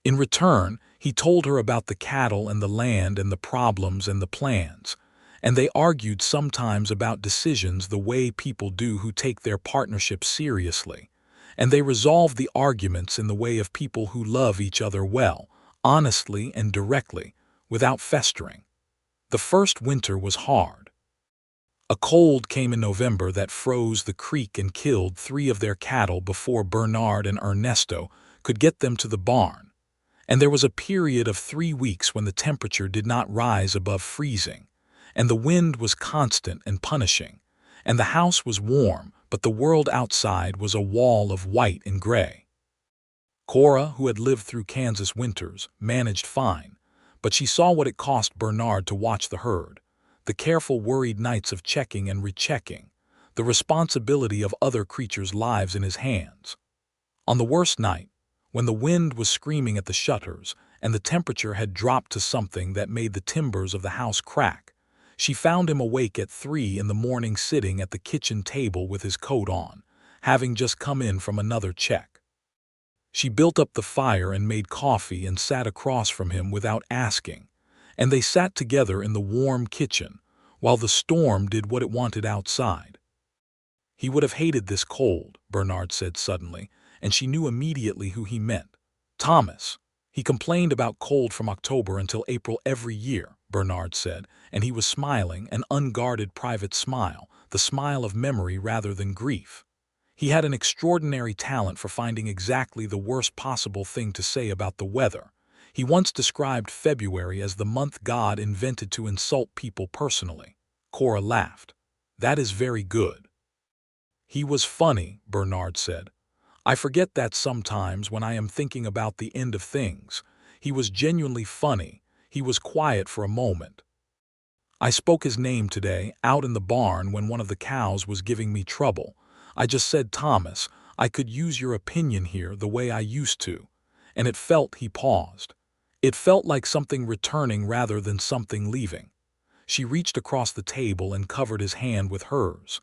In return, he told her about the cattle and the land and the problems and the plans, and they argued sometimes about decisions the way people do who take their partnership seriously, and they resolved the arguments in the way of people who love each other well, honestly and directly, without festering. The first winter was hard. A cold came in November that froze the creek and killed 3 of their cattle before Bernard and Ernesto could get them to the barn. And there was a period of 3 weeks when the temperature did not rise above freezing, and the wind was constant and punishing, and the house was warm, but the world outside was a wall of white and gray. Cora, who had lived through Kansas winters, managed fine, but she saw what it cost Bernard to watch the herd, the careful worried nights of checking and rechecking, the responsibility of other creatures' lives in his hands. On the worst night, when the wind was screaming at the shutters and the temperature had dropped to something that made the timbers of the house crack, she found him awake at 3 in the morning sitting at the kitchen table with his coat on, having just come in from another check. She built up the fire and made coffee and sat across from him without asking, and they sat together in the warm kitchen while the storm did what it wanted outside. He would have hated this cold, Bernard said suddenly, and she knew immediately who he meant. Thomas. He complained about cold from October until April every year, Bernard said, and he was smiling, an unguarded private smile, the smile of memory rather than grief. He had an extraordinary talent for finding exactly the worst possible thing to say about the weather. He once described February as the month God invented to insult people personally. Cora laughed. That is very good. He was funny, Bernard said. I forget that sometimes when I am thinking about the end of things. He was genuinely funny. He was quiet for a moment. I spoke his name today, out in the barn when one of the cows was giving me trouble. I just said, Thomas, I could use your opinion here the way I used to. And it felt, he paused. It felt like something returning rather than something leaving. She reached across the table and covered his hand with hers.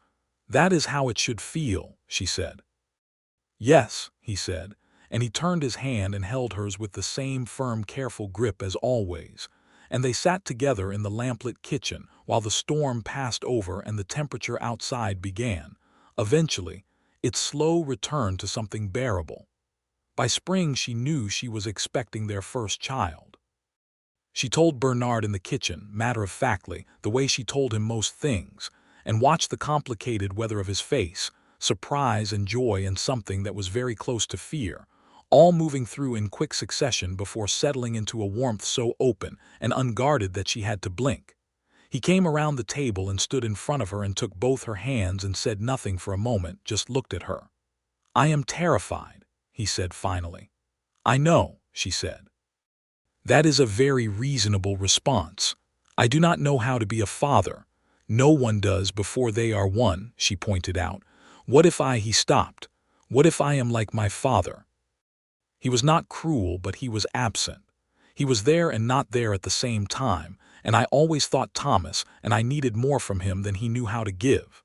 "That is how it should feel," she said. "Yes," he said, and he turned his hand and held hers with the same firm, careful grip as always, and they sat together in the lamplit kitchen while the storm passed over and the temperature outside began. Eventually, its slow return to something bearable. By spring, she knew she was expecting their first child. She told Bernard in the kitchen, matter-of-factly, the way she told him most things, and watched the complicated weather of his face, surprise and joy and something that was very close to fear, all moving through in quick succession before settling into a warmth so open and unguarded that she had to blink. He came around the table and stood in front of her and took both her hands and said nothing for a moment, just looked at her. "I am terrified," he said finally. "I know," she said. "That is a very reasonable response. I do not know how to be a father. No one does before they are one," she pointed out. "What if he stopped? What if I am like my father?" He was not cruel, but he was absent. He was there and not there at the same time, and I always thought Thomas, and I needed more from him than he knew how to give.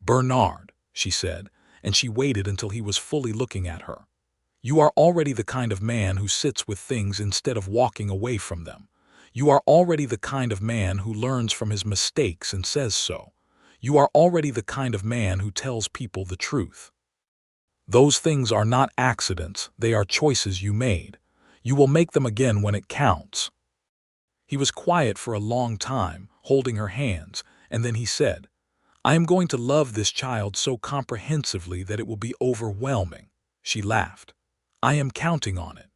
"Bernard," she said, and she waited until he was fully looking at her. "You are already the kind of man who sits with things instead of walking away from them. You are already the kind of man who learns from his mistakes and says so. You are already the kind of man who tells people the truth. Those things are not accidents, they are choices you made. You will make them again when it counts." He was quiet for a long time, holding her hands, and then he said, "I am going to love this child so comprehensively that it will be overwhelming." She laughed. "I am counting on it."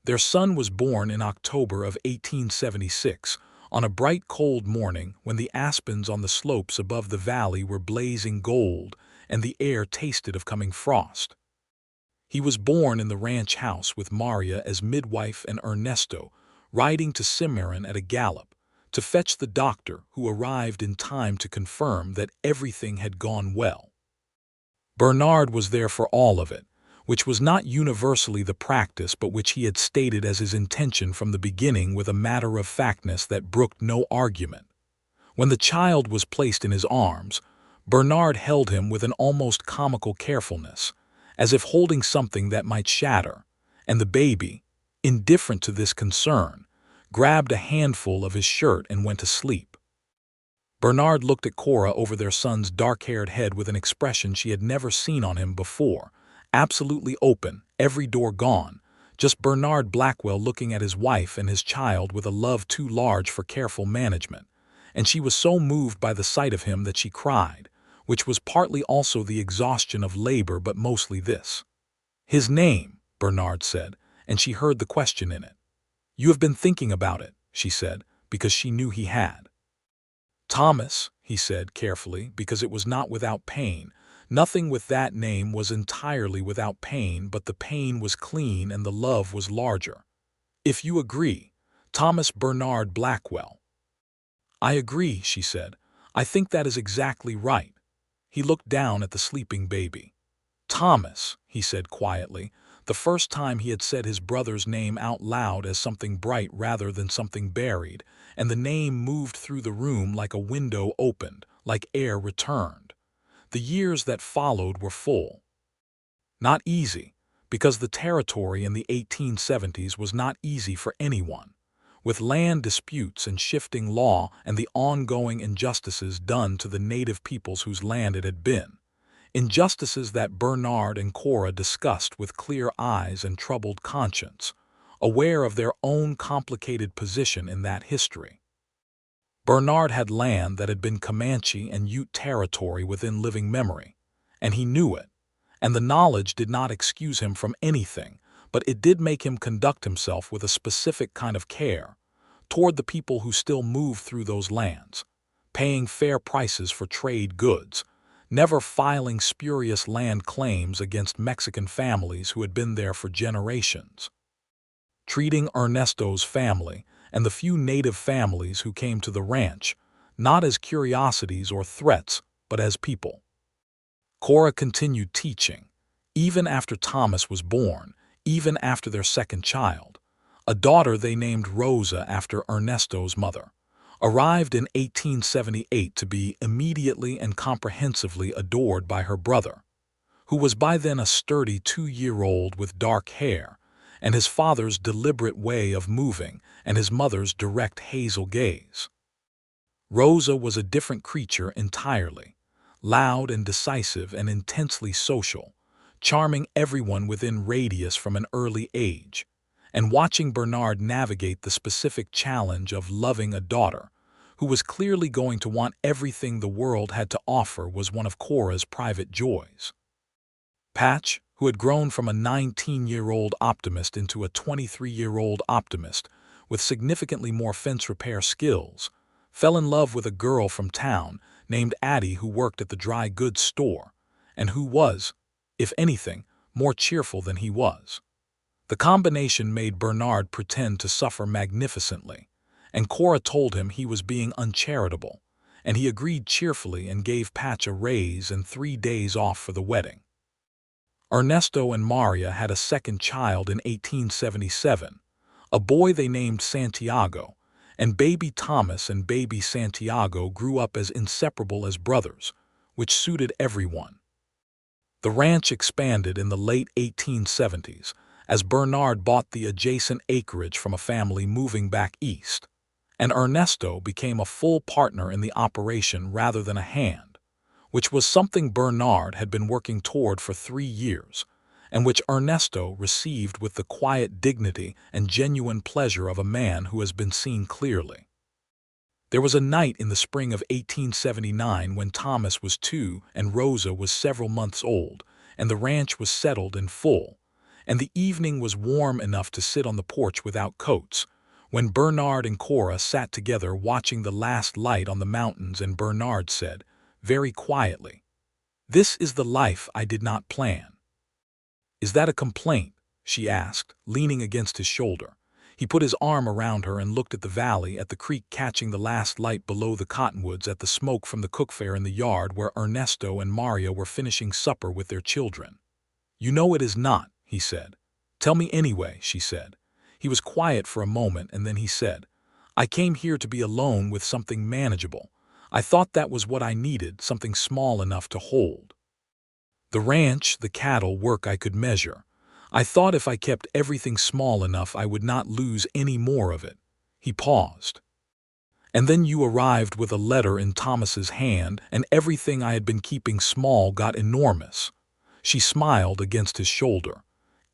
Their son was born in October of 1876, on a bright cold morning when the aspens on the slopes above the valley were blazing gold and the air tasted of coming frost. He was born in the ranch house with Maria as midwife and Ernesto, riding to Cimarron at a gallop, to fetch the doctor who arrived in time to confirm that everything had gone well. Bernard was there for all of it, which was not universally the practice but which he had stated as his intention from the beginning with a matter-of-factness that brooked no argument. When the child was placed in his arms, Bernard held him with an almost comical carefulness, as if holding something that might shatter, and the baby, indifferent to this concern, grabbed a handful of his shirt and went to sleep. Bernard looked at Cora over their son's dark-haired head with an expression she had never seen on him before, absolutely open, every door gone, just Bernard Blackwell looking at his wife and his child with a love too large for careful management, and she was so moved by the sight of him that she cried, which was partly also the exhaustion of labor but mostly this. "His name," Bernard said, and she heard the question in it. "You have been thinking about it," she said, because she knew he had. "Thomas," he said carefully, because it was not without pain. Nothing with that name was entirely without pain, but the pain was clean and the love was larger. "If you agree, Thomas Bernard Blackwell." "I agree," she said. "I think that is exactly right." He looked down at the sleeping baby. "Thomas," he said quietly, the first time he had said his brother's name out loud as something bright rather than something buried, and the name moved through the room like a window opened, like air returned. The years that followed were full. Not easy, because the territory in the 1870s was not easy for anyone, with land disputes and shifting law and the ongoing injustices done to the native peoples whose land it had been. Injustices that Bernard and Cora discussed with clear eyes and troubled conscience, aware of their own complicated position in that history. Bernard had land that had been Comanche and Ute territory within living memory, and he knew it, and the knowledge did not excuse him from anything, but it did make him conduct himself with a specific kind of care toward the people who still moved through those lands, paying fair prices for trade goods, never filing spurious land claims against Mexican families who had been there for generations, treating Ernesto's family and the few native families who came to the ranch not as curiosities or threats, but as people. Cora continued teaching, even after Thomas was born, even after their second child, a daughter they named Rosa after Ernesto's mother. arrived in 1878 to be immediately and comprehensively adored by her brother, who was by then a sturdy 2-year-old with dark hair, and his father's deliberate way of moving and his mother's direct hazel gaze. Rosa was a different creature entirely, loud and decisive and intensely social, charming everyone within radius from an early age, and watching Bernard navigate the specific challenge of loving a daughter, who was clearly going to want everything the world had to offer, was one of Cora's private joys. Patch, who had grown from a 19-year-old optimist into a 23-year-old optimist with significantly more fence repair skills, fell in love with a girl from town named Addie who worked at the dry goods store, and who was, if anything, more cheerful than he was. The combination made Bernard pretend to suffer magnificently, and Cora told him he was being uncharitable, and he agreed cheerfully and gave Patch a raise and 3 days off for the wedding. Ernesto and Maria had a second child in 1877, a boy they named Santiago, and baby Thomas and baby Santiago grew up as inseparable as brothers, which suited everyone. The ranch expanded in the late 1870s as Bernard bought the adjacent acreage from a family moving back east, and Ernesto became a full partner in the operation rather than a hand, which was something Bernard had been working toward for 3 years, and which Ernesto received with the quiet dignity and genuine pleasure of a man who has been seen clearly. There was a night in the spring of 1879 when Thomas was 2 and Rosa was several months old, and the ranch was settled in full, and the evening was warm enough to sit on the porch without coats, when Bernard and Cora sat together watching the last light on the mountains, and Bernard said, very quietly, "This is the life I did not plan." "Is that a complaint?" she asked, leaning against his shoulder. He put his arm around her and looked at the valley, at the creek catching the last light below the cottonwoods, at the smoke from the cookfire in the yard where Ernesto and Maria were finishing supper with their children. "You know it is not," he said. "Tell me anyway," she said. He was quiet for a moment, and then he said, "I came here to be alone with something manageable. I thought that was what I needed, something small enough to hold. The ranch, the cattle, work I could measure. I thought if I kept everything small enough I would not lose any more of it." He paused. "And then you arrived with a letter in Thomas's hand, and everything I had been keeping small got enormous." She smiled against his shoulder.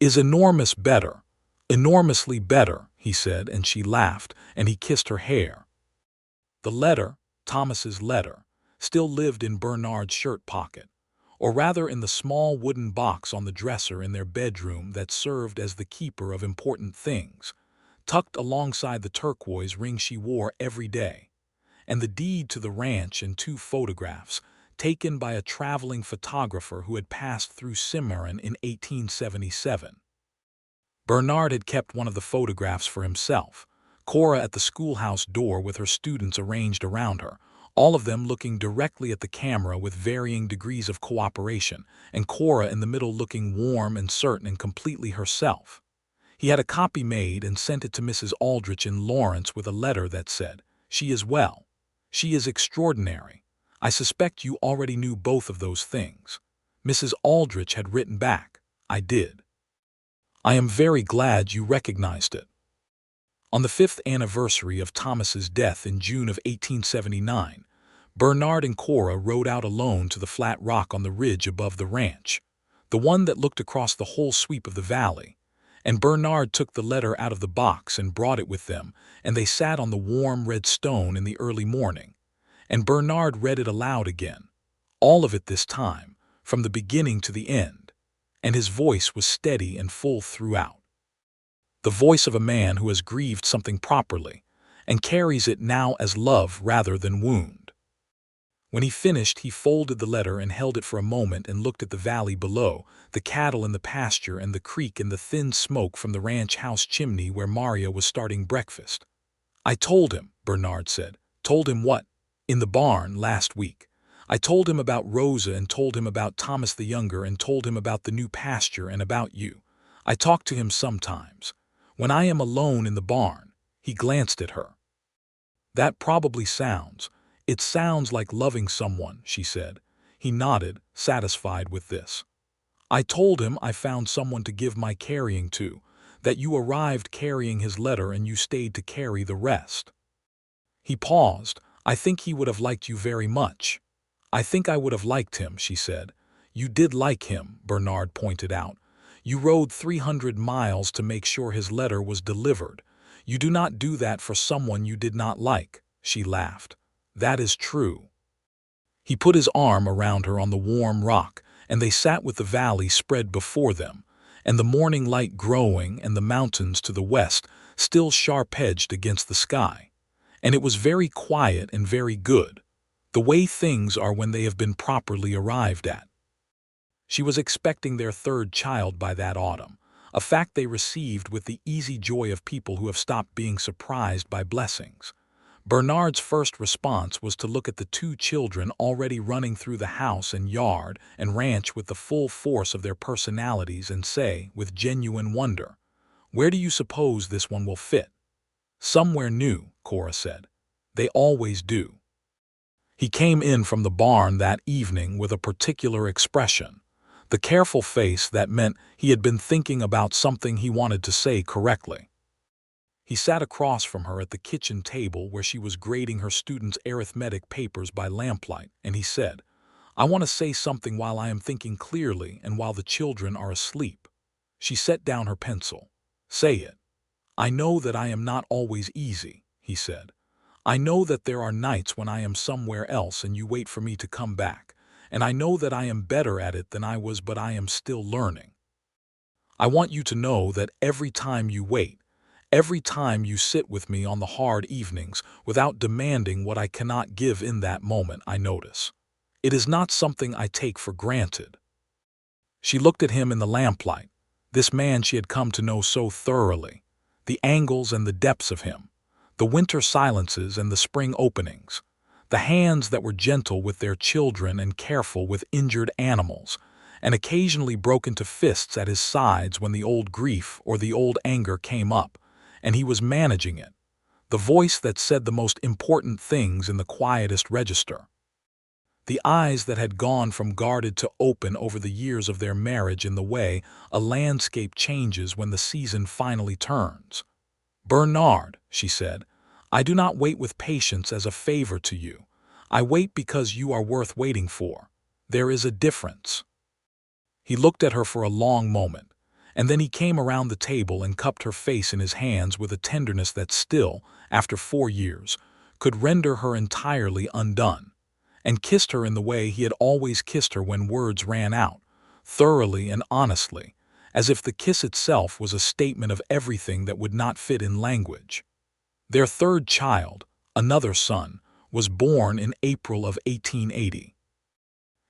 "Is enormous better?" "Enormously better," he said, and she laughed, and he kissed her hair. The letter, Thomas's letter, still lived in Bernard's shirt pocket, or rather in the small wooden box on the dresser in their bedroom that served as the keeper of important things, tucked alongside the turquoise ring she wore every day, and the deed to the ranch and 2 photographs taken by a traveling photographer who had passed through Cimarron in 1877. Bernard had kept one of the photographs for himself, Cora at the schoolhouse door with her students arranged around her, all of them looking directly at the camera with varying degrees of cooperation, and Cora in the middle looking warm and certain and completely herself. He had a copy made and sent it to Mrs. Aldrich in Lawrence with a letter that said, "She is well. She is extraordinary. I suspect you already knew both of those things." Mrs. Aldrich had written back, "I did. I am very glad you recognized it." On the 5th anniversary of Thomas's death in June of 1879, Bernard and Cora rode out alone to the flat rock on the ridge above the ranch, the one that looked across the whole sweep of the valley, and Bernard took the letter out of the box and brought it with them, and they sat on the warm red stone in the early morning, and Bernard read it aloud again, all of it this time, from the beginning to the end, and his voice was steady and full throughout. The voice of a man who has grieved something properly, and carries it now as love rather than wound. When he finished, he folded the letter and held it for a moment and looked at the valley below, the cattle in the pasture and the creek and the thin smoke from the ranch house chimney where Maria was starting breakfast. "I told him," Bernard said. "Told him what?" "In the barn last week. I told him about Rosa and told him about Thomas the Younger and told him about the new pasture and about you. I talk to him sometimes. When I am alone in the barn." He glanced at her. That probably sounds. It sounds like loving someone, she said. He nodded, satisfied with this. I told him I found someone to give my carrying to, that you arrived carrying his letter and you stayed to carry the rest. He paused. I think he would have liked you very much. I think I would have liked him, she said. You did like him, Bernard pointed out. You rode 300 miles to make sure his letter was delivered. You do not do that for someone you did not like, she laughed. That is true. He put his arm around her on the warm rock, and they sat with the valley spread before them, and the morning light growing and the mountains to the west still sharp-edged against the sky. And it was very quiet and very good, the way things are when they have been properly arrived at. She was expecting their third child by that autumn, a fact they received with the easy joy of people who have stopped being surprised by blessings. Bernard's first response was to look at the two children already running through the house and yard and ranch with the full force of their personalities and say, with genuine wonder, "Where do you suppose this one will fit?" "Somewhere new," Cora said. "They always do." He came in from the barn that evening with a particular expression, the careful face that meant he had been thinking about something he wanted to say correctly. He sat across from her at the kitchen table where she was grading her students' arithmetic papers by lamplight, and he said, "I want to say something while I am thinking clearly and while the children are asleep." She set down her pencil. "Say it." "I know that I am not always easy," he said. "I know that there are nights when I am somewhere else and you wait for me to come back, and I know that I am better at it than I was, but I am still learning. I want you to know that every time you wait, every time you sit with me on the hard evenings without demanding what I cannot give in that moment, I notice. It is not something I take for granted." She looked at him in the lamplight, this man she had come to know so thoroughly, the angles and the depths of him, the winter silences and the spring openings, the hands that were gentle with their children and careful with injured animals, and occasionally broke into fists at his sides when the old grief or the old anger came up, and he was managing it, the voice that said the most important things in the quietest register, the eyes that had gone from guarded to open over the years of their marriage in the way a landscape changes when the season finally turns. "Bernard," she said, "I do not wait with patience as a favor to you. I wait because you are worth waiting for. There is a difference." He looked at her for a long moment, and then he came around the table and cupped her face in his hands with a tenderness that still, after 4 years, could render her entirely undone, and kissed her in the way he had always kissed her when words ran out, thoroughly and honestly, as if the kiss itself was a statement of everything that would not fit in language. Their third child, another son, was born in April of 1880.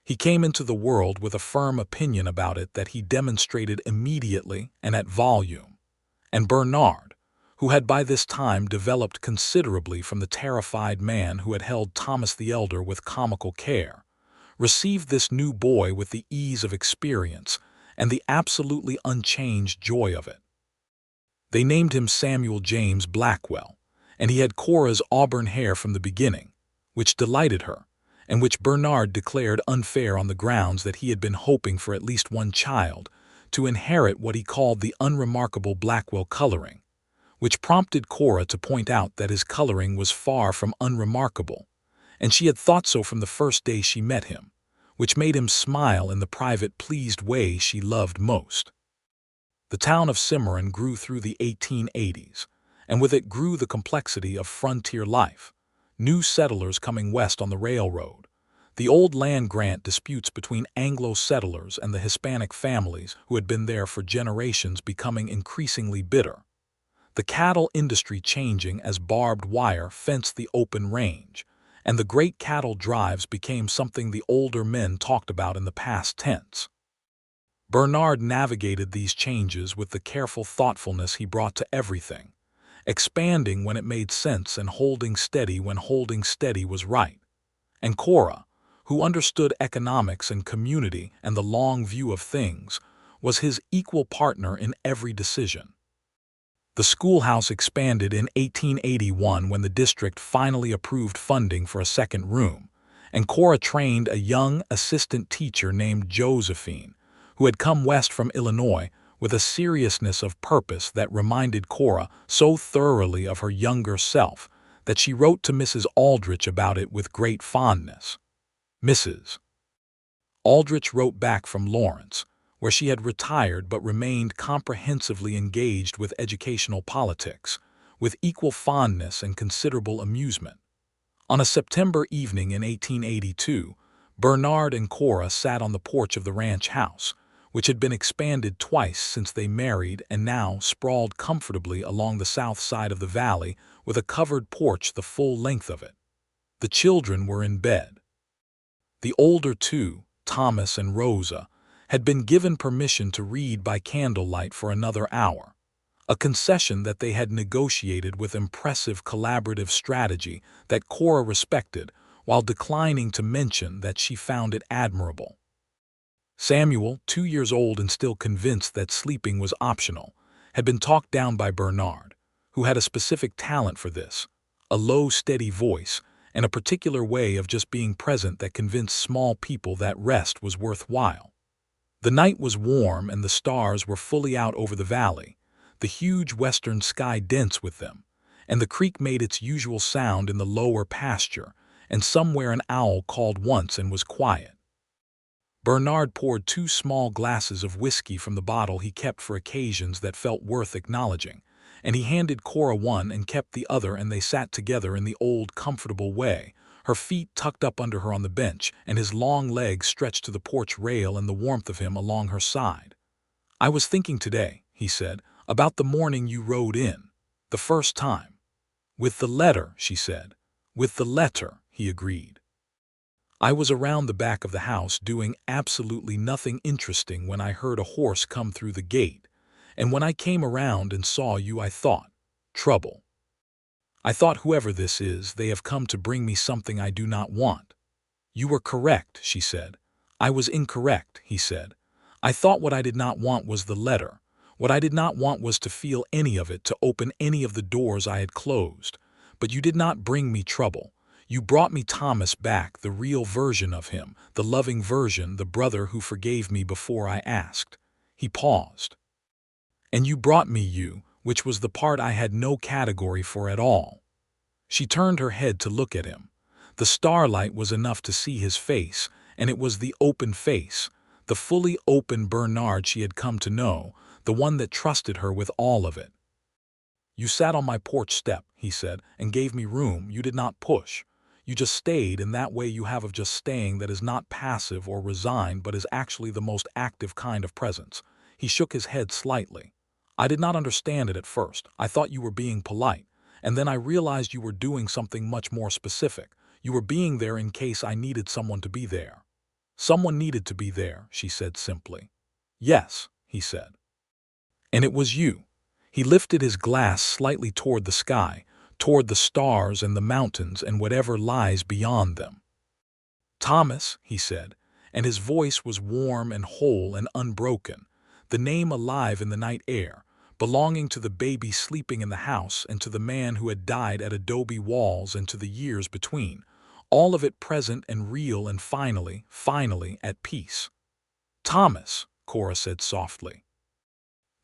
He came into the world with a firm opinion about it that he demonstrated immediately and at volume, and Bernard, who had by this time developed considerably from the terrified man who had held Thomas the Elder with comical care, received this new boy with the ease of experience and the absolutely unchanged joy of it. They named him Samuel James Blackwell, and he had Cora's auburn hair from the beginning, which delighted her, and which Bernard declared unfair on the grounds that he had been hoping for at least one child to inherit what he called the unremarkable Blackwell coloring, which prompted Cora to point out that his coloring was far from unremarkable, and she had thought so from the first day she met him, which made him smile in the private pleased way she loved most. The town of Cimarron grew through the 1880s, and with it grew the complexity of frontier life, new settlers coming west on the railroad, the old land grant disputes between Anglo settlers and the Hispanic families who had been there for generations becoming increasingly bitter, the cattle industry changing as barbed wire fenced the open range, and the great cattle drives became something the older men talked about in the past tense. Bernard navigated these changes with the careful thoughtfulness he brought to everything, expanding when it made sense and holding steady when holding steady was right. And Cora, who understood economics and community and the long view of things, was his equal partner in every decision. The schoolhouse expanded in 1881 when the district finally approved funding for a second room, and Cora trained a young assistant teacher named Josephine, who had come west from Illinois with a seriousness of purpose that reminded Cora so thoroughly of her younger self that she wrote to Mrs. Aldrich about it with great fondness. Mrs. Aldrich wrote back from Lawrence, where she had retired but remained comprehensively engaged with educational politics, with equal fondness and considerable amusement. On a September evening in 1882, Bernard and Cora sat on the porch of the ranch house, which had been expanded twice since they married and now sprawled comfortably along the south side of the valley with a covered porch the full length of it. The children were in bed. The older two, Thomas and Rosa, had been given permission to read by candlelight for another hour, a concession that they had negotiated with impressive collaborative strategy that Cora respected, while declining to mention that she found it admirable. Samuel, 2 years old and still convinced that sleeping was optional, had been talked down by Bernard, who had a specific talent for this, a low, steady voice, and a particular way of just being present that convinced small people that rest was worthwhile. The night was warm and the stars were fully out over the valley, the huge western sky dense with them, and the creek made its usual sound in the lower pasture, and somewhere an owl called once and was quiet. Bernard poured 2 small glasses of whiskey from the bottle he kept for occasions that felt worth acknowledging, and he handed Cora one and kept the other, and they sat together in the old comfortable way, her feet tucked up under her on the bench and his long legs stretched to the porch rail and the warmth of him along her side. "I was thinking today," he said, "about the morning you rode in, the first time." "With the letter," she said. "With the letter," he agreed. "I was around the back of the house doing absolutely nothing interesting when I heard a horse come through the gate, and when I came around and saw you I thought, trouble. I thought, whoever this is, they have come to bring me something I do not want." "You were correct," she said. "I was incorrect," he said. "I thought what I did not want was the letter. What I did not want was to feel any of it, to open any of the doors I had closed. But you did not bring me trouble. You brought me Thomas back, the real version of him, the loving version, the brother who forgave me before I asked." He paused. "And you brought me you, which was the part I had no category for at all." She turned her head to look at him. The starlight was enough to see his face, and it was the open face, the fully open Bernard she had come to know, the one that trusted her with all of it. "You sat on my porch step," he said, "and gave me room. You did not push. You just stayed in that way you have of just staying, that is not passive or resigned but is actually the most active kind of presence." He shook his head slightly. "I did not understand it at first. I thought you were being polite, and then I realized you were doing something much more specific. You were being there in case I needed someone to be there." "Someone needed to be there," she said simply. "Yes," he said. "And it was you." He lifted his glass slightly toward the sky, toward the stars and the mountains and whatever lies beyond them. "Thomas," he said, and his voice was warm and whole and unbroken, the name alive in the night air, belonging to the baby sleeping in the house and to the man who had died at Adobe Walls and to the years between, all of it present and real and finally at peace. "Thomas," Cora said softly.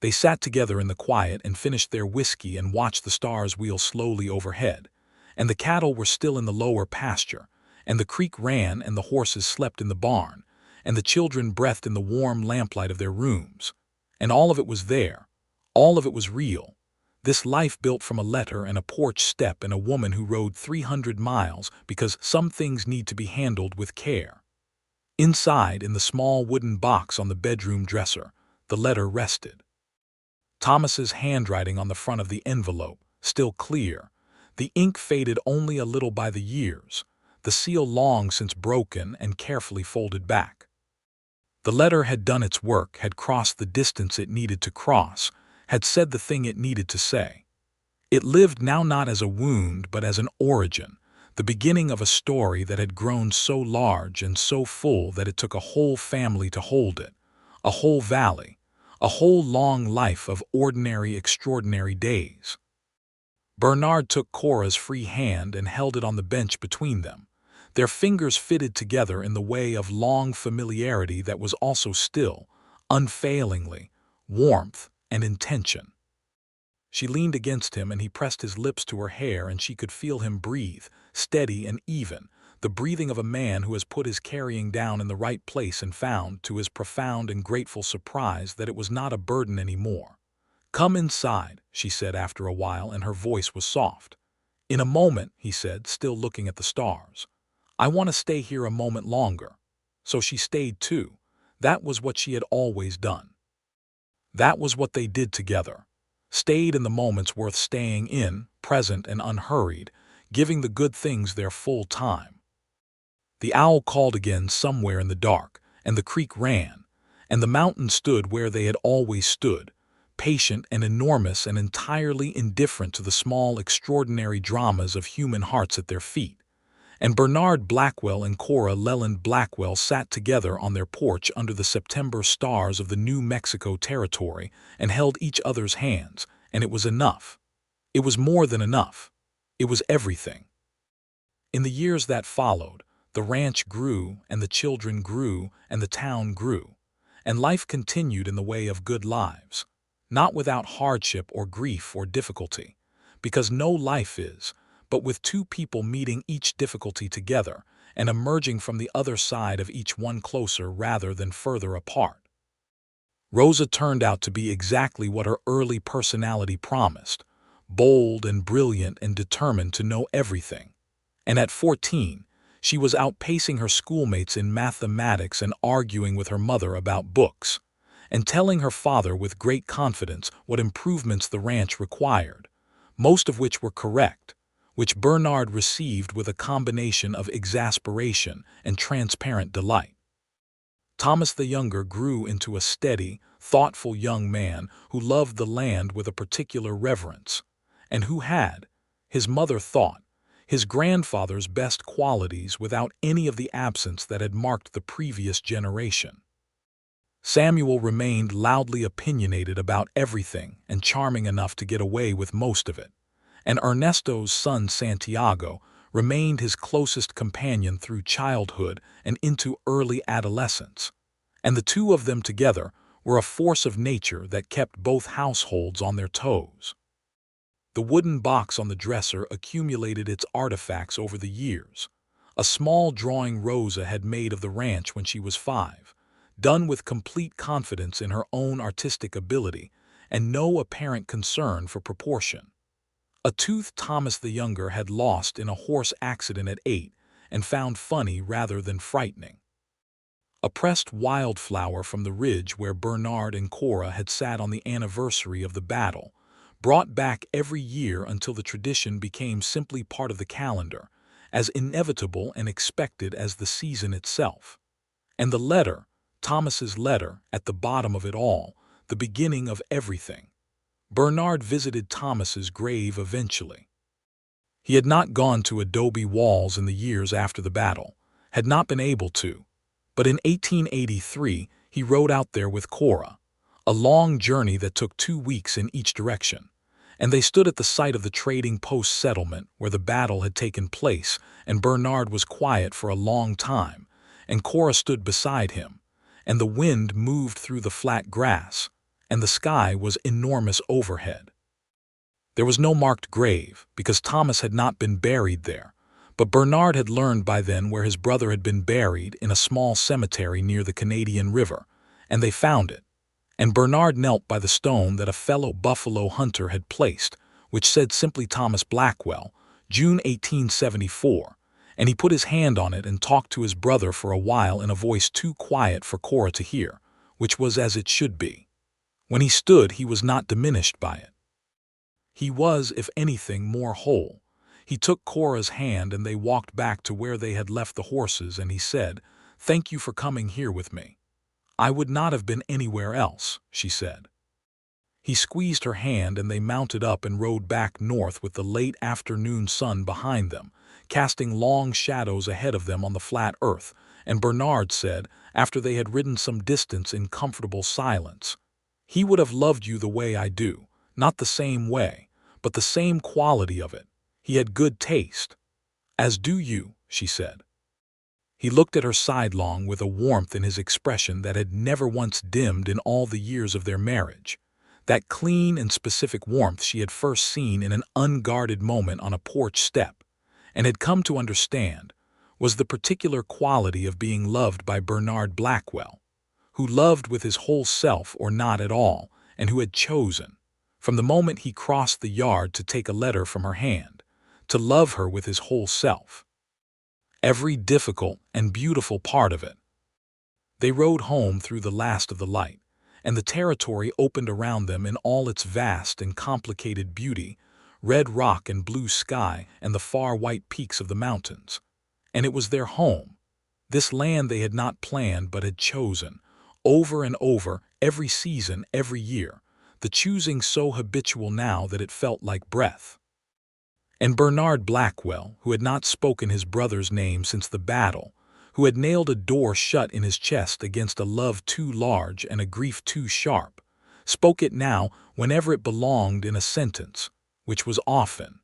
They sat together in the quiet and finished their whiskey and watched the stars wheel slowly overhead, and the cattle were still in the lower pasture, and the creek ran and the horses slept in the barn, and the children breathed in the warm lamplight of their rooms. And all of it was there. All of it was real. This life built from a letter and a porch step and a woman who rode 300 miles because some things need to be handled with care. Inside, in the small wooden box on the bedroom dresser, the letter rested. Thomas's handwriting on the front of the envelope, still clear, the ink faded only a little by the years, the seal long since broken and carefully folded back. The letter had done its work, had crossed the distance it needed to cross, had said the thing it needed to say. It lived now not as a wound but as an origin, the beginning of a story that had grown so large and so full that it took a whole family to hold it, a whole valley, A whole long life of ordinary, extraordinary days. Bernard took Cora's free hand and held it on the bench between them, their fingers fitted together in the way of long familiarity that was also still, unfailingly, warmth and intention. She leaned against him and he pressed his lips to her hair and she could feel him breathe, steady and even, the breathing of a man who has put his carrying down in the right place and found, to his profound and grateful surprise, that it was not a burden anymore. "Come inside," she said after a while, and her voice was soft. "In a moment," he said, still looking at the stars. "I want to stay here a moment longer." So she stayed too. That was what she had always done. That was what they did together. Stayed in the moments worth staying in, present and unhurried, giving the good things their full time. The owl called again somewhere in the dark, and the creek ran, and the mountain stood where they had always stood, patient and enormous and entirely indifferent to the small, extraordinary dramas of human hearts at their feet. And Bernard Blackwell and Cora Leland Blackwell sat together on their porch under the September stars of the New Mexico territory and held each other's hands, and it was enough. It was more than enough. It was everything. In the years that followed, the ranch grew, and the children grew, and the town grew, and life continued in the way of good lives, not without hardship or grief or difficulty, because no life is, but with two people meeting each difficulty together and emerging from the other side of each one closer rather than further apart. Rosa turned out to be exactly what her early personality promised, bold and brilliant and determined to know everything. And at 14, she was outpacing her schoolmates in mathematics and arguing with her mother about books, and telling her father with great confidence what improvements the ranch required, most of which were correct, which Bernard received with a combination of exasperation and transparent delight. Thomas the Younger grew into a steady, thoughtful young man who loved the land with a particular reverence, and who had, his mother thought, his grandfather's best qualities without any of the absence that had marked the previous generation. Samuel remained loudly opinionated about everything and charming enough to get away with most of it, and Ernesto's son Santiago remained his closest companion through childhood and into early adolescence, and the two of them together were a force of nature that kept both households on their toes. The wooden box on the dresser accumulated its artifacts over the years, a small drawing Rosa had made of the ranch when she was 5, done with complete confidence in her own artistic ability and no apparent concern for proportion. A tooth Thomas the Younger had lost in a horse accident at 8 and found funny rather than frightening. A pressed wildflower from the ridge where Bernard and Cora had sat on the anniversary of the battle, brought back every year until the tradition became simply part of the calendar, as inevitable and expected as the season itself. And the letter, Thomas's letter, at the bottom of it all, the beginning of everything. Bernard visited Thomas's grave eventually. He had not gone to Adobe Walls in the years after the battle, had not been able to, but in 1883 he rode out there with Cora, a long journey that took 2 weeks in each direction, and they stood at the site of the trading post settlement where the battle had taken place, and Bernard was quiet for a long time, and Cora stood beside him, and the wind moved through the flat grass, and the sky was enormous overhead. There was no marked grave, because Thomas had not been buried there, but Bernard had learned by then where his brother had been buried in a small cemetery near the Canadian River, and they found it. And Bernard knelt by the stone that a fellow buffalo hunter had placed, which said simply Thomas Blackwell, June 1874, and he put his hand on it and talked to his brother for a while in a voice too quiet for Cora to hear, which was as it should be. When he stood, he was not diminished by it. He was, if anything, more whole. He took Cora's hand and they walked back to where they had left the horses, and he said, "Thank you for coming here with me." "I would not have been anywhere else," she said. He squeezed her hand and they mounted up and rode back north with the late afternoon sun behind them, casting long shadows ahead of them on the flat earth, and Bernard said, after they had ridden some distance in comfortable silence, He would have loved you the way I do, not the same way, but the same quality of it. He had good taste. As do you, she said. He looked at her sidelong with a warmth in his expression that had never once dimmed in all the years of their marriage. That clean and specific warmth she had first seen in an unguarded moment on a porch step, and had come to understand, was the particular quality of being loved by Bernard Blackwell, who loved with his whole self or not at all, and who had chosen, from the moment he crossed the yard to take a letter from her hand, to love her with his whole self. Every difficult and beautiful part of it. They rode home through the last of the light, and the territory opened around them in all its vast and complicated beauty, red rock and blue sky and the far white peaks of the mountains. And it was their home, this land they had not planned but had chosen, over and over, every season, every year, the choosing so habitual now that it felt like breath. And Bernard Blackwell, who had not spoken his brother's name since the battle, who had nailed a door shut in his chest against a love too large and a grief too sharp, spoke it now whenever it belonged in a sentence, which was often.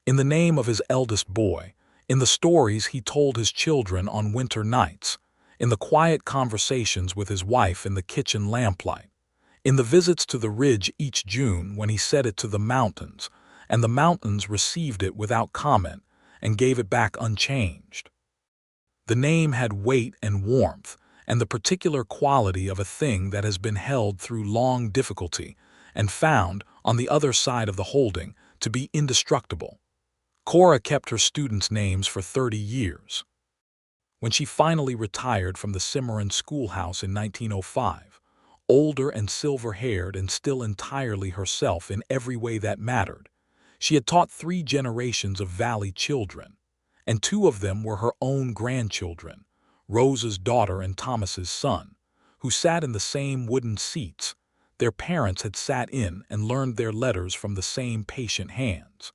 In the name of his eldest boy, in the stories he told his children on winter nights, in the quiet conversations with his wife in the kitchen lamplight, in the visits to the ridge each June when he said it to the mountains, and the mountains received it without comment and gave it back unchanged. The name had weight and warmth, and the particular quality of a thing that has been held through long difficulty and found, on the other side of the holding, to be indestructible. Cora kept her students' names for 30 years. When she finally retired from the Cimarron schoolhouse in 1905, older and silver-haired and still entirely herself in every way that mattered, she had taught 3 generations of Valley children, and 2 of them were her own grandchildren, Rosa's daughter and Thomas's son, who sat in the same wooden seats their parents had sat in and learned their letters from the same patient hands.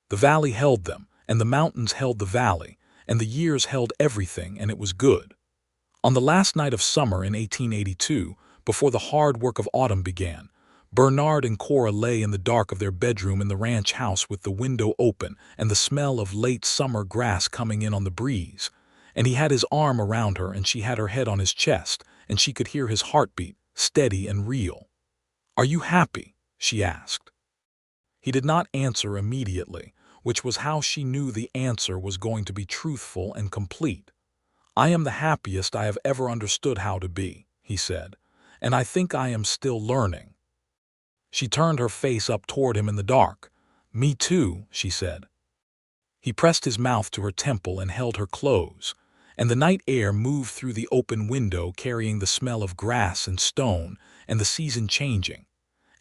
The valley held them, and the mountains held the valley, and the years held everything, and it was good. On the last night of summer in 1882, before the hard work of autumn began, Bernard and Cora lay in the dark of their bedroom in the ranch house with the window open and the smell of late summer grass coming in on the breeze, and he had his arm around her and she had her head on his chest, and she could hear his heartbeat, steady and real. "Are you happy?" she asked. He did not answer immediately, which was how she knew the answer was going to be truthful and complete. "I am the happiest I have ever understood how to be," he said, "and I think I am still learning." She turned her face up toward him in the dark. "Me too," she said. He pressed his mouth to her temple and held her close, and the night air moved through the open window carrying the smell of grass and stone and the season changing,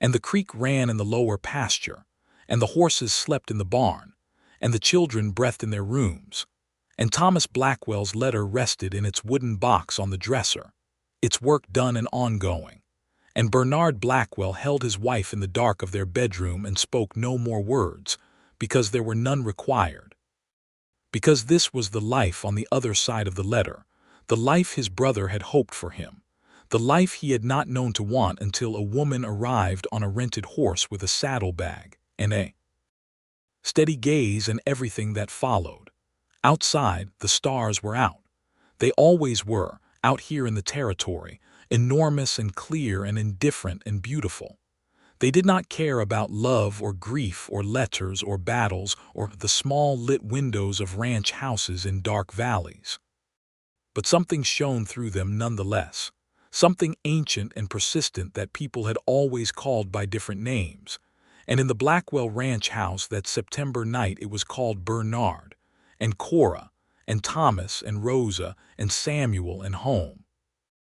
and the creek ran in the lower pasture, and the horses slept in the barn, and the children breathed in their rooms, and Thomas Blackwell's letter rested in its wooden box on the dresser, its work done and ongoing. And Bernard Blackwell held his wife in the dark of their bedroom and spoke no more words, because there were none required. Because this was the life on the other side of the letter, the life his brother had hoped for him, the life he had not known to want until a woman arrived on a rented horse with a saddlebag and a steady gaze and everything that followed. Outside, the stars were out. They always were, out here in the territory, enormous and clear and indifferent and beautiful. They did not care about love or grief or letters or battles or the small lit windows of ranch houses in dark valleys. But something shone through them nonetheless, something ancient and persistent that people had always called by different names, and in the Blackwell ranch house that September night it was called Bernard, and Cora, and Thomas, and Rosa, and Samuel, and home.